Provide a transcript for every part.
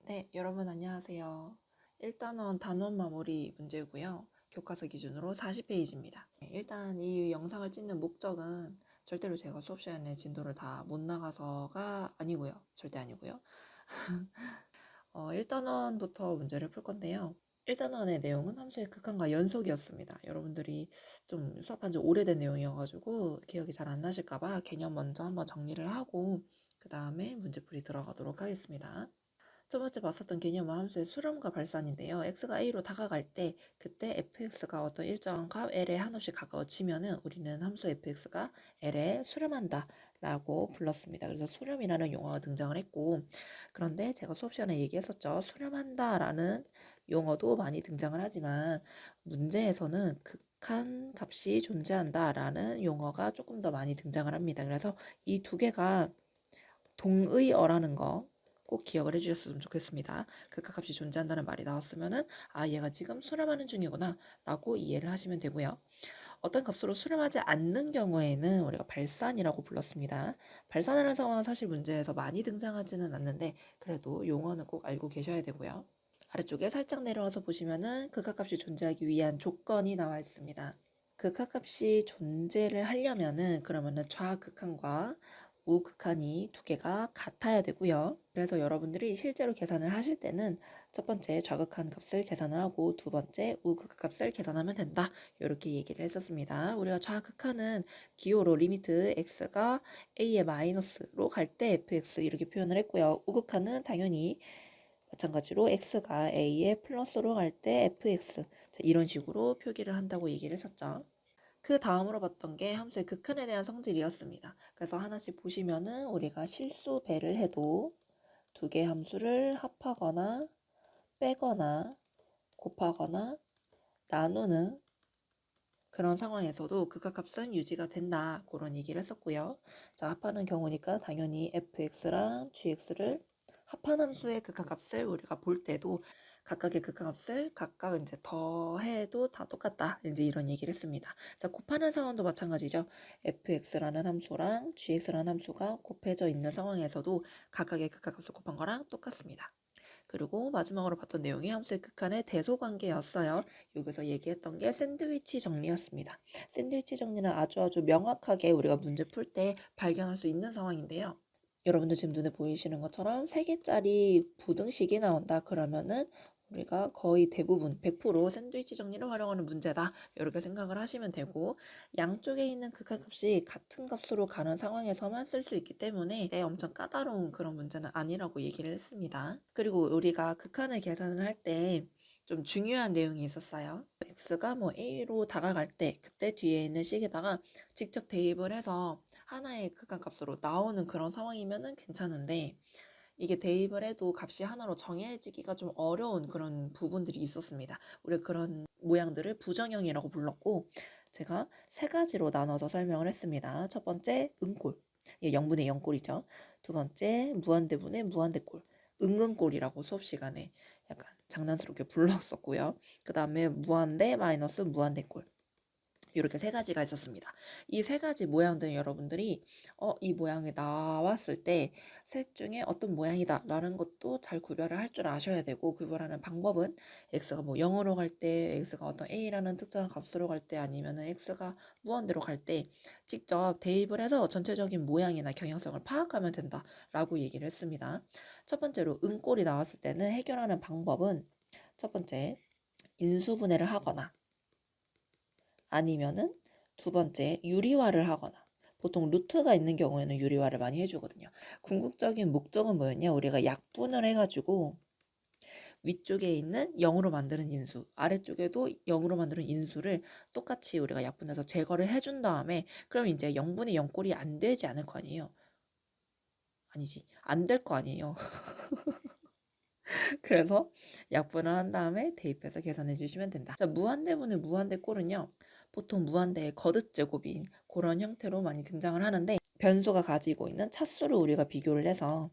네, 여러분 안녕하세요. 1단원 단원 마무리 문제고요. 교과서 기준으로 40페이지입니다. 일단 이 영상을 찍는 목적은 절대로 제가 수업 시간에 진도를 다 못 나가서가 아니고요. 절대 아니고요. 1단원부터 문제를 풀 건데요. 1단원의 내용은 함수의 극한과 연속이었습니다. 여러분들이 좀 수업한 지 오래된 내용이어가지고 기억이 잘 안 나실까봐 개념 먼저 한번 정리를 하고 그 다음에 문제풀이 들어가도록 하겠습니다. 첫 번째 봤었던 개념은 함수의 수렴과 발산인데요. x가 a로 다가갈 때 그때 fx가 어떤 일정한 값 l에 한없이 가까워지면은 우리는 함수 fx가 l에 수렴한다 라고 불렀습니다. 그래서 수렴이라는 용어가 등장을 했고, 그런데 제가 수업 시간에 얘기했었죠. 수렴한다 라는 용어도 많이 등장을 하지만 문제에서는 극한 값이 존재한다 라는 용어가 조금 더 많이 등장을 합니다. 그래서 이 두 개가 동의어라는 거 꼭 기억을 해주셨으면 좋겠습니다. 극한값이 존재한다는 말이 나왔으면은 얘가 지금 수렴하는 중이구나 라고 이해를 하시면 되고요. 어떤 값으로 수렴하지 않는 경우에는 우리가 발산이라고 불렀습니다. 발산하는 상황은 사실 문제에서 많이 등장하지는 않는데 그래도 용어는 꼭 알고 계셔야 되고요. 아래쪽에 살짝 내려와서 보시면은 극한값이 존재하기 위한 조건이 나와 있습니다. 극한값이 존재를 하려면은 그러면은 좌극한과 우극한이 두 개가 같아야 되고요. 그래서 여러분들이 실제로 계산을 하실 때는 첫 번째 좌극한 값을 계산을 하고 두 번째 우극한 값을 계산하면 된다. 이렇게 얘기를 했었습니다. 우리가 좌극한은 기호로 리미트 x가 a의 마이너스로 갈 때 fx 이렇게 표현을 했고요. 우극한은 당연히 마찬가지로 x가 a의 플러스로 갈 때 fx 이런 식으로 표기를 한다고 얘기를 했었죠. 그 다음으로 봤던 게 함수의 극한에 대한 성질이었습니다. 그래서 하나씩 보시면은 우리가 실수 배를 해도 두 개의 함수를 합하거나 빼거나 곱하거나 나누는 그런 상황에서도 극한값은 유지가 된다. 그런 얘기를 했었고요. 자, 합하는 경우니까 당연히 fx랑 gx를 합한 함수의 극한값을 우리가 볼 때도 각각의 극한값을 각각 이제 더해도 다 똑같다. 이제 이런 얘기를 했습니다. 자, 곱하는 상황도 마찬가지죠. fx라는 함수랑 gx라는 함수가 곱해져 있는 상황에서도 각각의 극한값을 곱한 거랑 똑같습니다. 그리고 마지막으로 봤던 내용이 함수의 극한의 대소관계였어요. 여기서 얘기했던 게 샌드위치 정리였습니다. 샌드위치 정리는 아주 명확하게 우리가 문제 풀 때 발견할 수 있는 상황인데요. 여러분들 지금 눈에 보이시는 것처럼 3개짜리 부등식이 나온다. 그러면은 우리가 거의 대부분 100% 샌드위치 정리를 활용하는 문제다. 이렇게 생각을 하시면 되고 양쪽에 있는 극한값이 같은 값으로 가는 상황에서만 쓸 수 있기 때문에 엄청 까다로운 그런 문제는 아니라고 얘기를 했습니다. 그리고 우리가 극한을 계산을 할 때 좀 중요한 내용이 있었어요. x가 뭐 a로 다가갈 때 그때 뒤에 있는 식에다가 직접 대입을 해서 하나의 극한값으로 나오는 그런 상황이면은 괜찮은데 이게 대입을 해도 값이 하나로 정해지기가 좀 어려운 그런 부분들이 있었습니다. 우리가 그런 모양들을 부정형이라고 불렀고 제가 세 가지로 나눠서 설명을 했습니다. 첫 번째 응꼴, 예, 0분의 0꼴이죠. 두 번째 무한대분의 무한대꼴, 응응꼴이라고 수업 시간에 약간 장난스럽게 불렀었고요. 그 다음에 무한대 마이너스 무한대꼴. 이렇게 세 가지가 있었습니다. 이 세 가지 모양들은 여러분들이 이 모양이 나왔을 때 셋 중에 어떤 모양이다 라는 것도 잘 구별을 할 줄 아셔야 되고 구별하는 방법은 x가 뭐 0으로 갈 때 x가 어떤 a라는 특정한 값으로 갈 때 아니면 x가 무한대로 갈 때 직접 대입을 해서 전체적인 모양이나 경향성을 파악하면 된다 라고 얘기를 했습니다. 첫 번째로 음꼴이 나왔을 때는 해결하는 방법은 첫 번째 인수분해를 하거나 아니면은 두 번째 유리화를 하거나 보통 루트가 있는 경우에는 유리화를 많이 해주거든요. 궁극적인 목적은 뭐였냐? 우리가 약분을 해가지고 위쪽에 있는 0으로 만드는 인수, 아래쪽에도 0으로 만드는 인수를 똑같이 우리가 약분해서 제거를 해준 다음에 그럼 이제 0분의 0꼴이 안 되지 않을 거 아니에요. 아니지, 안 될 거 아니에요. 그래서 약분을 한 다음에 대입해서 계산해 주시면 된다. 자, 무한대분의 무한대꼴은요. 보통 무한대의 거듭 제곱인 그런 형태로 많이 등장을 하는데 변수가 가지고 있는 차수를 우리가 비교를 해서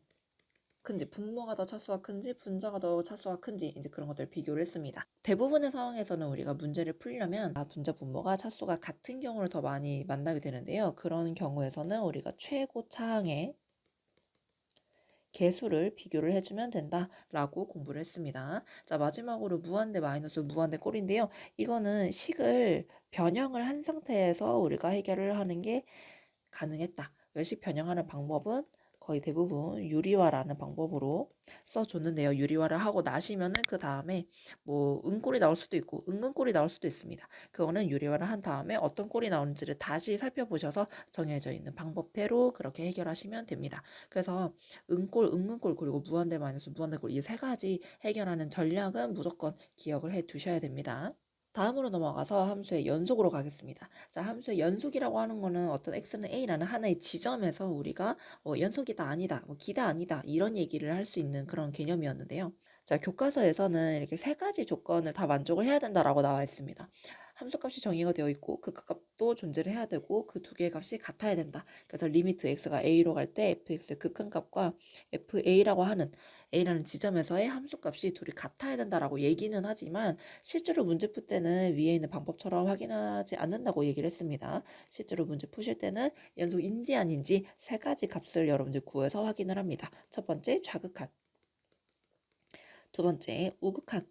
큰지 분모가 더 차수가 큰지 분자가 더 차수가 큰지 이제 그런 것들을 비교를 했습니다. 대부분의 상황에서는 우리가 문제를 풀려면 분자 분모가 차수가 같은 경우를 더 많이 만나게 되는데요. 그런 경우에서는 우리가 최고 차항의 개수를 비교를 해주면 된다라고 공부를 했습니다. 자, 마지막으로 무한대 마이너스 무한대 꼴인데요. 이거는 식을 변형을 한 상태에서 우리가 해결을 하는 게 가능했다. 식 변형하는 방법은 거의 대부분 유리화라는 방법으로 써줬는데요. 유리화를 하고 나시면은 그 다음에 뭐 은꼴이 나올 수도 있고 은근꼴이 나올 수도 있습니다. 그거는 유리화를 한 다음에 어떤 꼴이 나오는지를 다시 살펴보셔서 정해져 있는 방법대로 그렇게 해결하시면 됩니다. 그래서 은꼴, 은근꼴 그리고 무한대 마이너스 무한대꼴 이 세 가지 해결하는 전략은 무조건 기억을 해 두셔야 됩니다. 다음으로 넘어가서 함수의 연속으로 가겠습니다. 자, 함수의 연속이라고 하는 거는 어떤 x는 a라는 하나의 지점에서 우리가 연속이다 아니다, 뭐 기다 아니다 이런 얘기를 할 수 있는 그런 개념이었는데요. 자, 교과서에서는 이렇게 세 가지 조건을 다 만족을 해야 된다라고 나와 있습니다. 함수값이 정의가 되어 있고 그 값도 존재를 해야 되고 그 두 개의 값이 같아야 된다. 그래서 리미트 x가 a로 갈 때 fx의 극한값과 fa라고 하는 a라는 지점에서의 함수값이 둘이 같아야 된다라고 얘기는 하지만 실제로 문제 풀 때는 위에 있는 방법처럼 확인하지 않는다고 얘기를 했습니다. 실제로 문제 푸실 때는 연속인지 아닌지 세 가지 값을 여러분들 구해서 확인을 합니다. 첫 번째 좌극한, 두 번째 우극한,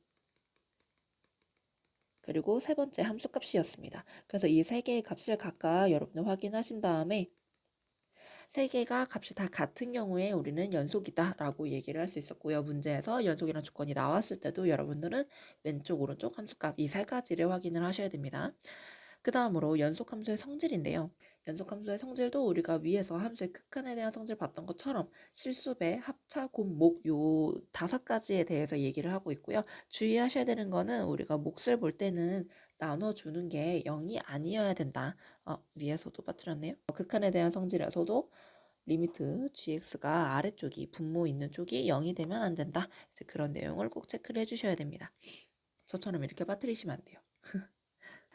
그리고 세 번째 함수값이었습니다. 그래서 이 세 개의 값을 각각 여러분들 확인하신 다음에 세 개가 값이 다 같은 경우에 우리는 연속이다 라고 얘기를 할 수 있었고요. 문제에서 연속이라는 조건이 나왔을 때도 여러분들은 왼쪽 오른쪽 함수값 이 세 가지를 확인을 하셔야 됩니다. 그 다음으로 연속함수의 성질인데요. 연속함수의 성질도 우리가 위에서 함수의 극한에 대한 성질 봤던 것처럼 실수배, 합차, 곱목 요 5가지에 대해서 얘기를 하고 있고요. 주의하셔야 되는 거는 우리가 몫을 볼 때는 나눠주는 게 0이 아니어야 된다. 위에서도 빠뜨렸네요. 극한에 대한 성질에서도 리미트 gx가 아래쪽이 분모 있는 쪽이 0이 되면 안 된다. 이제 그런 내용을 꼭 체크를 해주셔야 됩니다. 저처럼 이렇게 빠뜨리시면 안 돼요.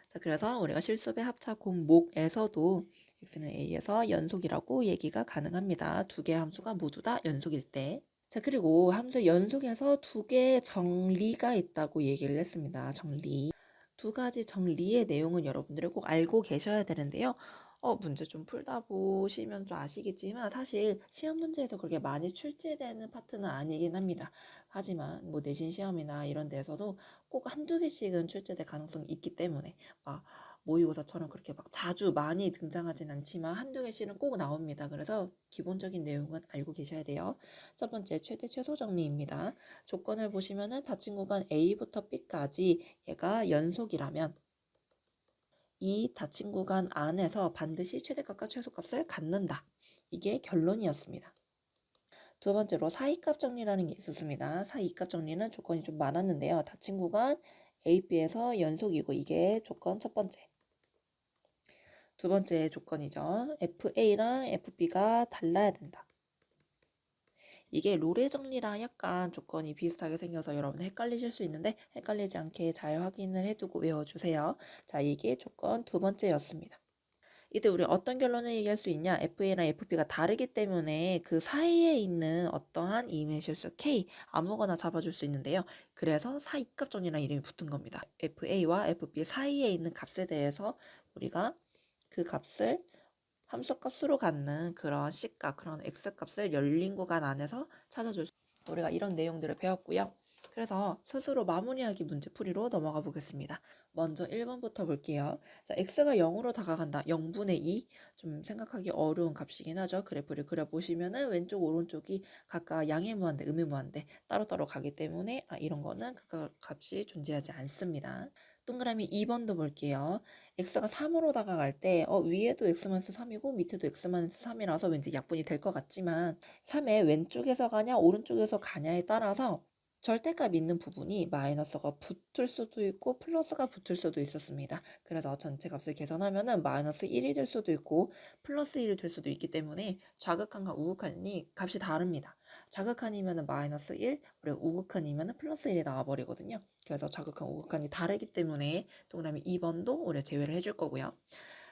자, 그래서 우리가 실수배 합차 곱목에서도 x는 a에서 연속이라고 얘기가 가능합니다. 두 개의 함수가 모두 다 연속일 때. 자, 그리고 함수 연속에서 두 개의 정리가 있다고 얘기를 했습니다. 정리. 두 가지 정리의 내용은 여러분들이 꼭 알고 계셔야 되는데요. 문제 좀 풀다 보시면 좀 아시겠지만 사실 시험 문제에서 그렇게 많이 출제되는 파트는 아니긴 합니다. 하지만 뭐 내신 시험이나 이런 데서도 꼭 한두 개씩은 출제될 가능성이 있기 때문에 모의고사처럼 그렇게 막 자주 많이 등장하진 않지만 한두 개씩은 꼭 나옵니다. 그래서 기본적인 내용은 알고 계셔야 돼요. 첫 번째 최대 최소 정리입니다. 조건을 보시면은 닫힌 구간 A부터 B까지 얘가 연속이라면 이 닫힌 구간 안에서 반드시 최대값과 최소값을 갖는다. 이게 결론이었습니다. 두 번째로 사이값 정리라는 게 있었습니다. 사이값 정리는 조건이 좀 많았는데요. 닫힌 구간 A, B에서 연속이고 이게 조건 첫 번째. 두 번째 조건이죠. FA랑 FB가 달라야 된다. 이게 롤의 정리랑 약간 조건이 비슷하게 생겨서 여러분 헷갈리실 수 있는데 헷갈리지 않게 잘 확인을 해두고 외워주세요. 자, 이게 조건 두 번째였습니다. 이때 우리 어떤 결론을 얘기할 수 있냐? FA랑 FB가 다르기 때문에 그 사이에 있는 어떠한 임의 실수 K 아무거나 잡아줄 수 있는데요. 그래서 사이값 정리라는 이름이 붙은 겁니다. FA와 FB 사이에 있는 값에 대해서 우리가 그 값을 함수값으로 갖는 그런 C값, 그런 X값을 열린 구간 안에서 찾아줄 수 우리가 이런 내용들을 배웠고요. 그래서 스스로 마무리하기 문제풀이로 넘어가 보겠습니다. 먼저 1번부터 볼게요. 자, x가 0으로 다가간다. 0분의 2. 좀 생각하기 어려운 값이긴 하죠. 그래프를 그려보시면은 왼쪽 오른쪽이 각각 양의 무한대, 음의 무한대 따로따로 가기 때문에 이런 거는 그 값이 존재하지 않습니다. 동그라미 2번도 볼게요. x가 3으로 다가갈 때 위에도 x-3이고 밑에도 x-3이라서 왠지 약분이 될 것 같지만 3의 왼쪽에서 가냐 오른쪽에서 가냐에 따라서 절대값 있는 부분이 마이너스가 붙을 수도 있고 플러스가 붙을 수도 있었습니다. 그래서 전체 값을 계산하면은 마이너스 1이 될 수도 있고 플러스 1이 될 수도 있기 때문에 좌극한과 우극한이 값이 다릅니다. 좌극한이면은 마이너스 1, 그리고 우극한이면은 플러스 1이 나와버리거든요. 그래서 좌극한, 우극한이 다르기 때문에 동그라미 2번도 우리가 제외를 해줄 거고요.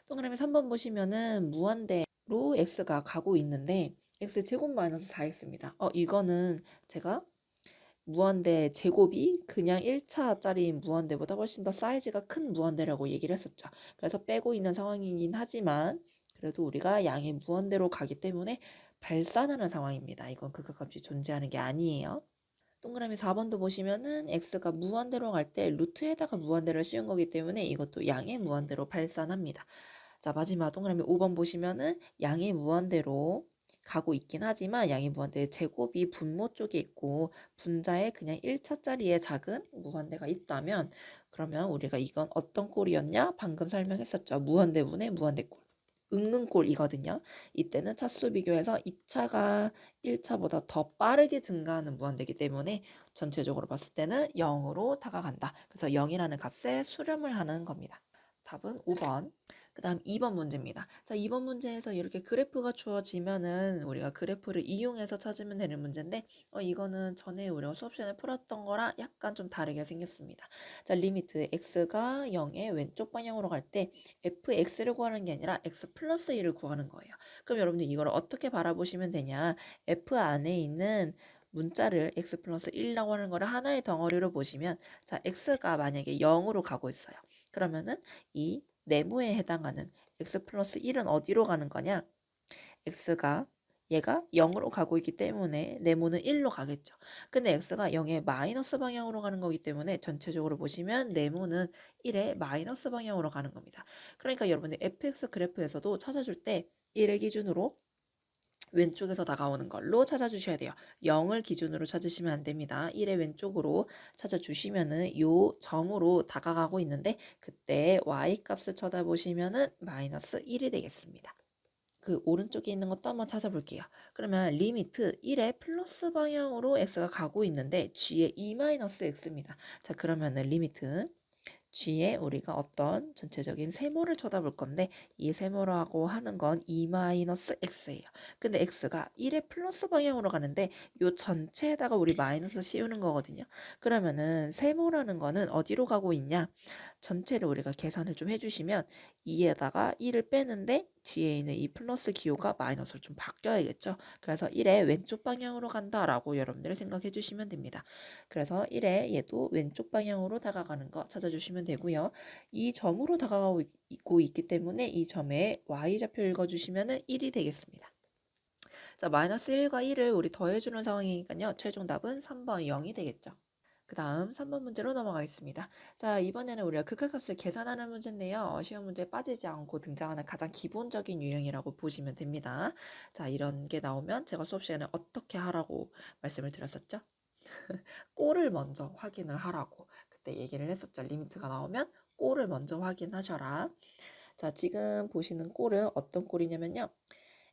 동그라미 3번 보시면은 무한대로 x가 가고 있는데 x 제곱 마이너스 4x입니다. 이거는 제가 무한대 제곱이 그냥 1차짜리 무한대보다 훨씬 더 사이즈가 큰 무한대라고 얘기를 했었죠. 그래서 빼고 있는 상황이긴 하지만 그래도 우리가 양의 무한대로 가기 때문에 발산하는 상황입니다. 이건 극한값이 존재하는 게 아니에요. 동그라미 4번도 보시면은 x가 무한대로 갈 때 루트에다가 무한대를 씌운 거기 때문에 이것도 양의 무한대로 발산합니다. 자, 마지막 동그라미 5번 보시면은 양의 무한대로 가고 있긴 하지만 양의 무한대의 제곱이 분모 쪽에 있고 분자에 그냥 1차짜리의 작은 무한대가 있다면 그러면 우리가 이건 어떤 꼴이었냐? 방금 설명했었죠. 무한대분의 무한대꼴. 은근꼴이거든요. 이때는 차수 비교해서 2차가 1차보다 더 빠르게 증가하는 무한대이기 때문에 전체적으로 봤을 때는 0으로 다가간다. 그래서 0이라는 값에 수렴을 하는 겁니다. 답은 5번. 그 다음 2번 문제입니다. 자, 2번 문제에서 이렇게 그래프가 주어지면은 우리가 그래프를 이용해서 찾으면 되는 문제인데 이거는 전에 우리가 수업 시간에 풀었던 거랑 약간 좀 다르게 생겼습니다. 자, 리미트 x가 0의 왼쪽 방향으로 갈 때 fx를 구하는 게 아니라 x 플러스 1을 구하는 거예요. 그럼 여러분들 이걸 어떻게 바라보시면 되냐? f 안에 있는 문자를 x 플러스 1이라고 하는 거를 하나의 덩어리로 보시면 자, x가 만약에 0으로 가고 있어요. 그러면은 이 네모에 해당하는 x 플러스 1은 어디로 가는 거냐? x가 얘가 0으로 가고 있기 때문에 네모는 1로 가겠죠. 근데 x가 0의 마이너스 방향으로 가는 거기 때문에 전체적으로 보시면 네모는 1의 마이너스 방향으로 가는 겁니다. 그러니까 여러분들 fx 그래프에서도 찾아줄 때 1을 기준으로 왼쪽에서 다가오는 걸로 찾아주셔야 돼요. 0을 기준으로 찾으시면 안 됩니다. 1의 왼쪽으로 찾아주시면은 요 점으로 다가가고 있는데 그때 y 값을 쳐다보시면은 마이너스 1이 되겠습니다. 그 오른쪽에 있는 것도 한번 찾아볼게요. 그러면 리미트 1의 플러스 방향으로 x가 가고 있는데 g의 2-x입니다. 자, 그러면은 리미트 g에 우리가 어떤 전체적인 세모를 쳐다볼 건데 이 세모라고 하는 건 2-x예요. 근데 x가 1의 플러스 방향으로 가는데 요 전체에다가 우리 마이너스 씌우는 거거든요. 그러면은 세모라는 거는 어디로 가고 있냐? 전체를 우리가 계산을 좀 해주시면 2에다가 1을 빼는데 뒤에 있는 이 플러스 기호가 마이너스로 좀 바뀌어야겠죠. 그래서 1의 왼쪽 방향으로 간다라고 여러분들 생각해 주시면 됩니다. 그래서 1의 얘도 왼쪽 방향으로 다가가는 거 찾아주시면 되고요. 이 점으로 다가가고 있고 있기 때문에 이 점에 y좌표 읽어주시면 1이 되겠습니다. 자, 마이너스 1과 1을 우리 더해주는 상황이니까요. 최종 답은 3번 0이 되겠죠. 그 다음 3번 문제로 넘어가겠습니다. 자, 이번에는 우리가 극한값을 계산하는 문제인데요. 시험 문제에 빠지지 않고 등장하는 가장 기본적인 유형이라고 보시면 됩니다. 자, 이런 게 나오면 제가 수업 시간에 어떻게 하라고 말씀을 드렸었죠? 꼴을 먼저 확인을 하라고 그때 얘기를 했었죠. 리미트가 나오면 꼴을 먼저 확인하셔라. 자, 지금 보시는 꼴은 어떤 꼴이냐면요.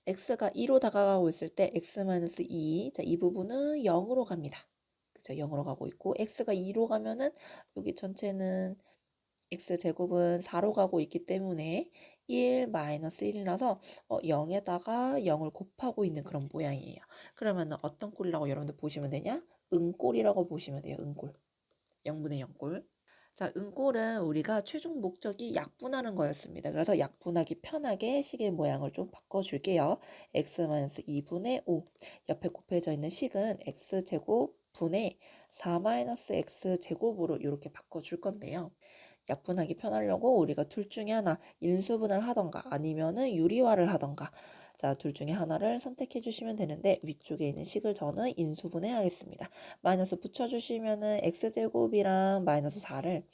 x가 2로 다가가고 있을 때 x-2, 자, 이 부분은 0으로 갑니다. 그쵸, 0으로 가고 있고 x가 2로 가면은 여기 전체는 x제곱은 4로 가고 있기 때문에 1-1이라서 0에다가 0을 곱하고 있는 그런 모양이에요. 그러면 어떤 꼴이라고 여러분들 보시면 되냐? 은꼴이라고 보시면 돼요. 은꼴. 0분의 0꼴. 자, 은꼴은 우리가 최종 목적이 약분하는 거였습니다. 그래서 약분하기 편하게 식의 모양을 좀 바꿔줄게요. x-2분의 5. 옆에 곱해져 있는 식은 x제곱 분의 4-x제곱으로 이렇게 바꿔줄 건데요. 약분하기 편하려고 우리가 둘 중에 하나 인수분해를 하던가 아니면은 유리화를 하던가 자, 둘 중에 하나를 선택해 주시면 되는데 위쪽에 있는 식을 저는 인수분해 하겠습니다. 마이너스 붙여주시면은 x제곱이랑 마이너스 4를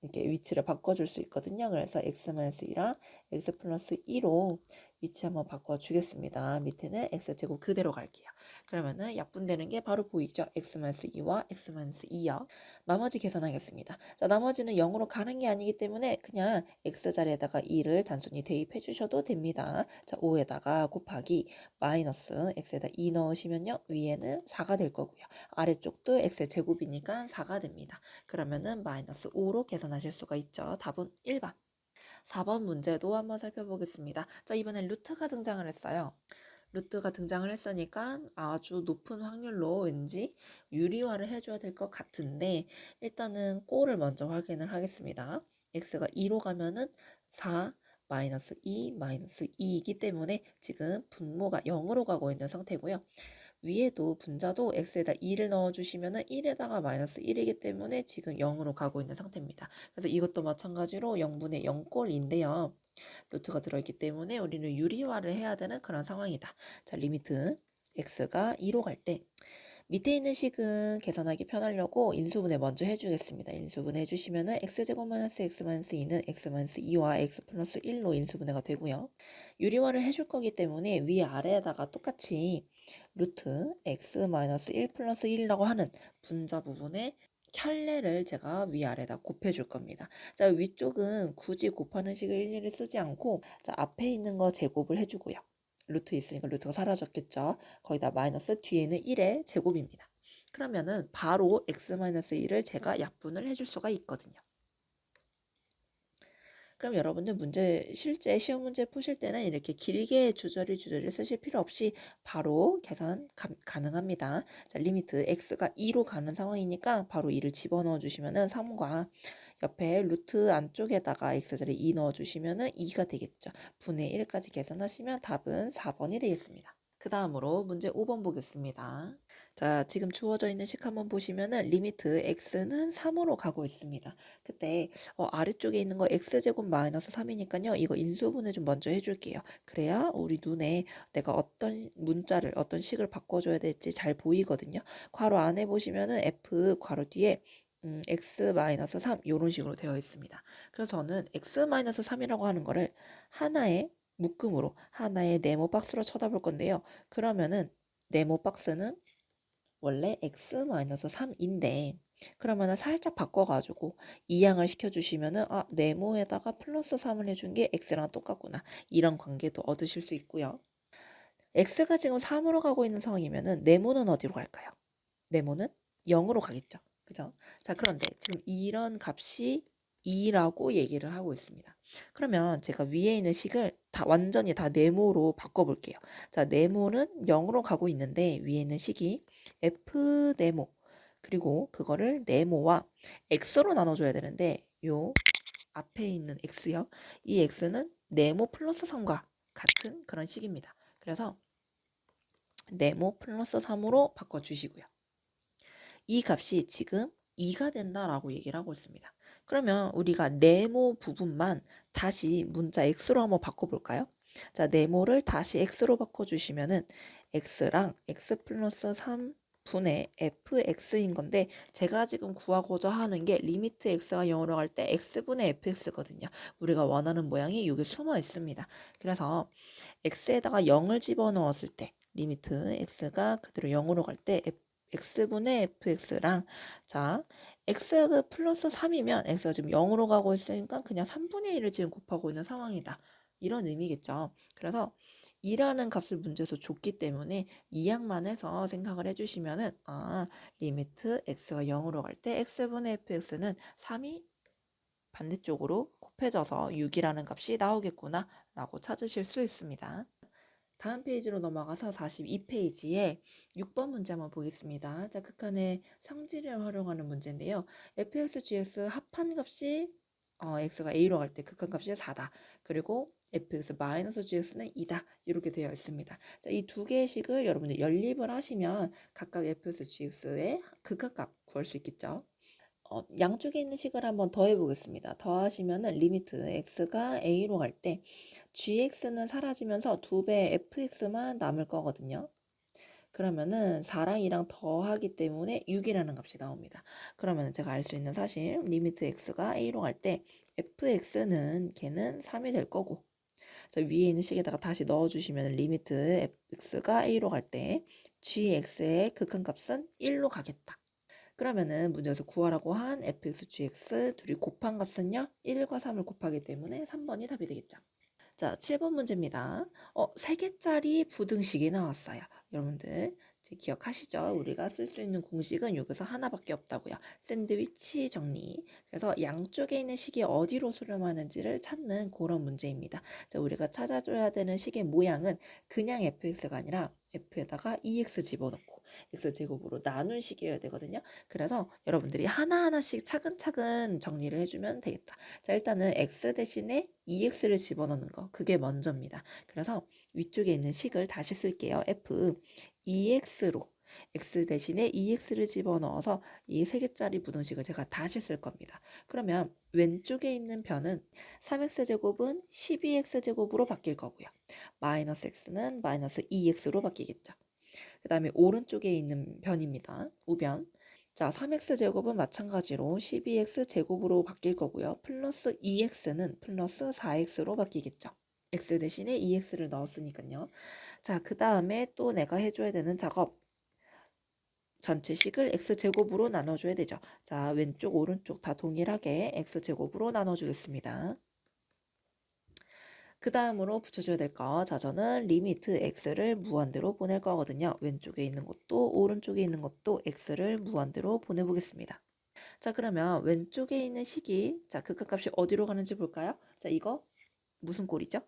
이렇게 위치를 바꿔줄 수 있거든요. 그래서 x-2랑 x 플러스 2로 위치 한번 바꿔주겠습니다. 밑에는 x제곱 그대로 갈게요. 그러면은 약분되는 게 바로 보이죠? x-2와 x-2요. 나머지 계산하겠습니다. 자, 나머지는 0으로 가는 게 아니기 때문에 그냥 x자리에다가 2를 단순히 대입해 주셔도 됩니다. 자, 5에다가 곱하기 마이너스 x에다 2 넣으시면요. 위에는 4가 될 거고요. 아래쪽도 x제곱이니까 4가 됩니다. 그러면은 마이너스 5로 계산하실 수가 있죠. 답은 1번. 4번 문제도 한번 살펴보겠습니다. 자, 이번엔 루트가 등장을 했어요. 루트가 등장을 했으니까 아주 높은 확률로 왠지 유리화를 해줘야 될 것 같은데 일단은 꼴을 먼저 확인을 하겠습니다. x가 2로 가면은 4 마이너스 2 마이너스 2이기 때문에 지금 분모가 0으로 가고 있는 상태고요. 위에도 분자도 x에다 2를 넣어주시면은 1에다가 마이너스 1이기 때문에 지금 0으로 가고 있는 상태입니다. 그래서 이것도 마찬가지로 0분의 0꼴인데요. 루트가 들어있기 때문에 우리는 유리화를 해야 되는 그런 상황이다. 자, 리미트 x가 2로 갈 때 밑에 있는 식은 계산하기 편하려고 인수분해 먼저 해주겠습니다. 인수분해 해주시면은 x제곱 마이너스 x 마이너스 2는 x 마이너스 2와 x 플러스 1로 인수분해가 되고요. 유리화를 해줄 거기 때문에 위아래에다가 똑같이 루트 x 마이너스 1 플러스 1이라고 하는 분자 부분에 켤레를 제가 위아래다 곱해줄 겁니다. 자, 위쪽은 굳이 곱하는 식을 일일이 쓰지 않고 자, 앞에 있는 거 제곱을 해주고요. 루트 있으니까 루트가 사라졌겠죠. 거기다 마이너스 뒤에는 1의 제곱입니다. 그러면은 바로 x-1을 제가 약분을 해줄 수가 있거든요. 그럼 여러분들 실제 시험 문제 푸실 때는 이렇게 길게 주저리 쓰실 필요 없이 바로 계산 가능합니다. 자, 리미트 x가 2로 가는 상황이니까 바로 2를 집어넣어 주시면은 3과 옆에 루트 안쪽에다가 x자리 2 넣어 주시면은 2가 되겠죠. 분의 1까지 계산하시면 답은 4번이 되겠습니다. 그 다음으로 문제 5번 보겠습니다. 자, 지금 주어져 있는 식 한번 보시면은 리미트 x는 3으로 가고 있습니다. 그때 아래쪽에 있는 거 x제곱 마이너스 3이니까요. 이거 인수분해 좀 먼저 해줄게요. 그래야 우리 눈에 내가 어떤 문자를 어떤 식을 바꿔줘야 될지 잘 보이거든요. 괄호 안에 보시면은 f 괄호 뒤에 x-3 이런 식으로 되어 있습니다. 그래서 저는 x-3이라고 하는 거를 하나의 묶음으로 하나의 네모 박스로 쳐다볼 건데요. 그러면은 네모 박스는 원래 x-3인데 그러면은 살짝 바꿔가지고 이항을 시켜주시면은 네모에다가 플러스 3을 해준 게 x랑 똑같구나 이런 관계도 얻으실 수 있고요. x가 지금 3으로 가고 있는 상황이면은 네모는 어디로 갈까요? 네모는 0으로 가겠죠. 그죠? 자, 그런데 지금 이런 값이 2라고 얘기를 하고 있습니다. 그러면 제가 위에 있는 식을 완전히 다 네모로 바꿔볼게요. 자, 네모는 0으로 가고 있는데 위에 있는 식이 f 네모 그리고 그거를 네모와 x로 나눠줘야 되는데 요 앞에 있는 x요. 이 x는 네모 플러스 3과 같은 그런 식입니다. 그래서 네모 플러스 3으로 바꿔주시고요. 이 값이 지금 2가 된다라고 얘기를 하고 있습니다. 그러면 우리가 네모 부분만 다시 문자 x로 한번 바꿔볼까요? 자, 네모를 다시 x로 바꿔주시면은 x랑 x 플러스 3분의 fx인 건데 제가 지금 구하고자 하는 게 리미트 x가 0으로 갈 때 x분의 fx거든요. 우리가 원하는 모양이 여기 숨어 있습니다. 그래서 x에다가 0을 집어넣었을 때 리미트 x가 그대로 0으로 갈 때 x분의 fx랑 자 x 플러스 3이면 x가 지금 0으로 가고 있으니까 그냥 3분의 1을 지금 곱하고 있는 상황이다. 이런 의미겠죠. 그래서 2라는 값을 문제에서 줬기 때문에 이항만 해서 생각을 해주시면은 리미트 x가 0으로 갈 때 x분의 fx는 3이 반대쪽으로 곱해져서 6이라는 값이 나오겠구나 라고 찾으실 수 있습니다. 다음 페이지로 넘어가서 42페이지에 6번 문제 한번 보겠습니다. 자, 극한의 성질을 활용하는 문제인데요. fx, gx 합한 값이 x가 a로 갈 때 극한값이 4다. 그리고 fx-gx는 2다. 이렇게 되어 있습니다. 자, 이 두 개의 식을 여러분들 연립을 하시면 각각 fx, gx의 극한값 구할 수 있겠죠. 양쪽에 있는 식을 한번 더해 보겠습니다. 더하시면은 리미트 x가 a로 갈 때 gx는 사라지면서 2배 fx만 남을 거거든요. 그러면은 4랑 2랑 더하기 때문에 6이라는 값이 나옵니다. 그러면 제가 알 수 있는 사실 리미트 x가 a로 갈 때 fx는 걔는 3이 될 거고 자, 위에 있는 식에다가 다시 넣어주시면 리미트 x가 a로 갈 때 gx의 극한값은 1로 가겠다. 그러면은 문제에서 구하라고 한 fx, gx 둘이 곱한 값은요. 1과 3을 곱하기 때문에 3번이 답이 되겠죠. 자, 7번 문제입니다. 3개짜리 부등식이 나왔어요. 여러분들 이제 기억하시죠? 우리가 쓸 수 있는 공식은 여기서 하나밖에 없다고요. 샌드위치 정리. 그래서 양쪽에 있는 식이 어디로 수렴하는지를 찾는 그런 문제입니다. 자, 우리가 찾아줘야 되는 식의 모양은 그냥 fx가 아니라 f에다가 2x 집어넣고 x제곱으로 나눈 식이어야 되거든요. 그래서 여러분들이 하나하나씩 차근차근 정리를 해주면 되겠다. 자, 일단은 x 대신에 2x를 집어넣는 거 그게 먼저입니다. 그래서 위쪽에 있는 식을 다시 쓸게요. f EX로 x 대신에 EX를 집어넣어서 이 3개짜리 부등식을 제가 다시 쓸 겁니다. 그러면 왼쪽에 있는 변은 3x제곱은 12x제곱으로 바뀔 거고요. 마이너스 x는 마이너스 2x로 바뀌겠죠. 그 다음에 오른쪽에 있는 변입니다. 우변. 자, 3x제곱은 마찬가지로 12x제곱으로 바뀔 거고요. 플러스 2x는 플러스 4x로 바뀌겠죠. x 대신에 2x를 넣었으니까요. 자, 그 다음에 또 내가 해줘야 되는 작업. 전체식을 x제곱으로 나눠줘야 되죠. 자, 왼쪽 오른쪽 다 동일하게 x제곱으로 나눠주겠습니다. 그 다음으로 붙여줘야 될 거. 자, 저는 리미트 x를 무한대로 보낼 거거든요. 왼쪽에 있는 것도 오른쪽에 있는 것도 x를 무한대로 보내보겠습니다. 자, 그러면 왼쪽에 있는 식이 자, 극한값이 어디로 가는지 볼까요? 자, 이거 무슨 꼴이죠?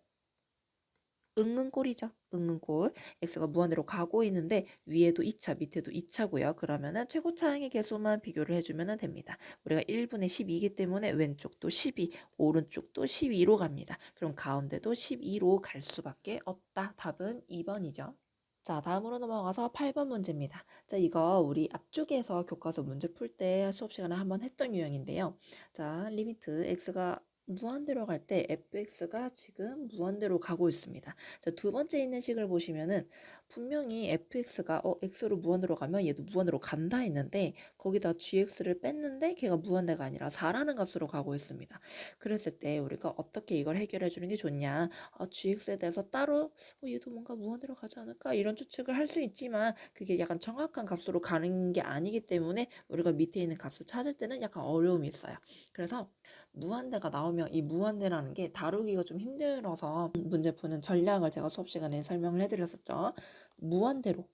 응응꼴이죠. 응응꼴. x가 무한대로 가고 있는데 위에도 2차, 밑에도 2차고요. 그러면은 최고차항의 개수만 비교를 해주면 됩니다. 우리가 1분의 12이기 때문에 왼쪽도 12, 오른쪽도 12로 갑니다. 그럼 가운데도 12로 갈 수밖에 없다. 답은 2번이죠. 자, 다음으로 넘어가서 8번 문제입니다. 자, 이거 우리 앞쪽에서 교과서 문제 풀 때 수업 시간에 한번 했던 유형인데요. 자, 리미트 x가 무한대로 갈 때 fx가 지금 무한대로 가고 있습니다. 자, 두 번째 있는 식을 보시면은 분명히 fx가 x로 무한대로 가면 얘도 무한대로 간다 했는데 거기다 gx를 뺐는데 걔가 무한대가 아니라 4라는 값으로 가고 있습니다. 그랬을 때 우리가 어떻게 이걸 해결해 주는 게 좋냐? gx에 대해서 따로 얘도 뭔가 무한대로 가지 않을까? 이런 추측을 할 수 있지만 그게 약간 정확한 값으로 가는 게 아니기 때문에 우리가 밑에 있는 값을 찾을 때는 약간 어려움이 있어요. 그래서 무한대가 나오면 이 무한대라는 게 다루기가 좀 힘들어서 문제 푸는 전략을 제가 수업 시간에 설명을 해드렸었죠. 무한대로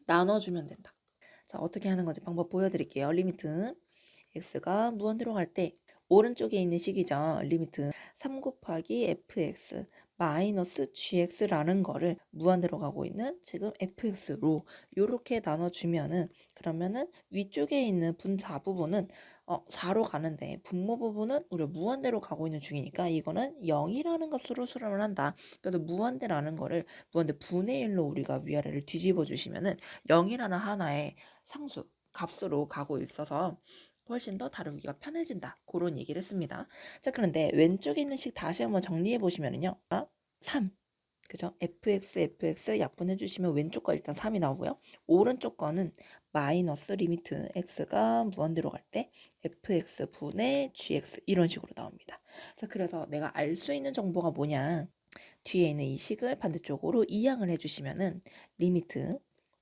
나눠주면 된다. 자, 어떻게 하는 건지 방법 보여드릴게요. 리미트 x가 무한대로 갈 때 오른쪽에 있는 식이죠. 리미트 3 곱하기 fx 마이너스 gx라는 거를 무한대로 가고 있는 지금 fx로 이렇게 나눠주면은 그러면은 위쪽에 있는 분자 부분은 4로 가는데 분모 부분은 우리가 무한대로 가고 있는 중이니까 이거는 0이라는 값으로 수렴을 한다. 그래서 무한대라는 거를 무한대 분의 1로 우리가 위아래를 뒤집어 주시면은 0이라는 하나의 상수 값으로 가고 있어서 훨씬 더 다루기가 편해진다. 그런 얘기를 했습니다. 자, 그런데 왼쪽에 있는 식 다시 한번 정리해 보시면은요. 3. 그죠? fx 약분해 주시면 왼쪽 거 일단 3이 나오고요. 오른쪽 거는 마이너스 리미트 x가 무한대로 갈 때 fx 분의 gx 이런 식으로 나옵니다. 자, 그래서 내가 알 수 있는 정보가 뭐냐? 뒤에 있는 이 식을 반대쪽으로 이항을 해주시면은 리미트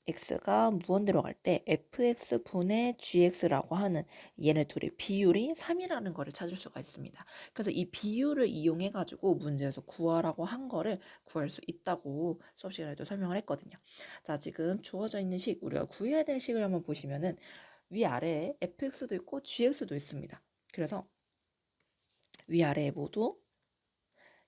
x가 무한대로 갈 때 fx 분의 gx라고 하는 얘네 둘의 비율이 3이라는 거를 찾을 수가 있습니다. 그래서 이 비율을 이용해 가지고 문제에서 구하라고 한 거를 구할 수 있다고 수업 시간에도 설명을 했거든요. 자, 지금 주어져 있는 식 우리가 구해야 될 식을 한번 보시면은 위아래에 fx도 있고 gx도 있습니다. 그래서 위아래에 모두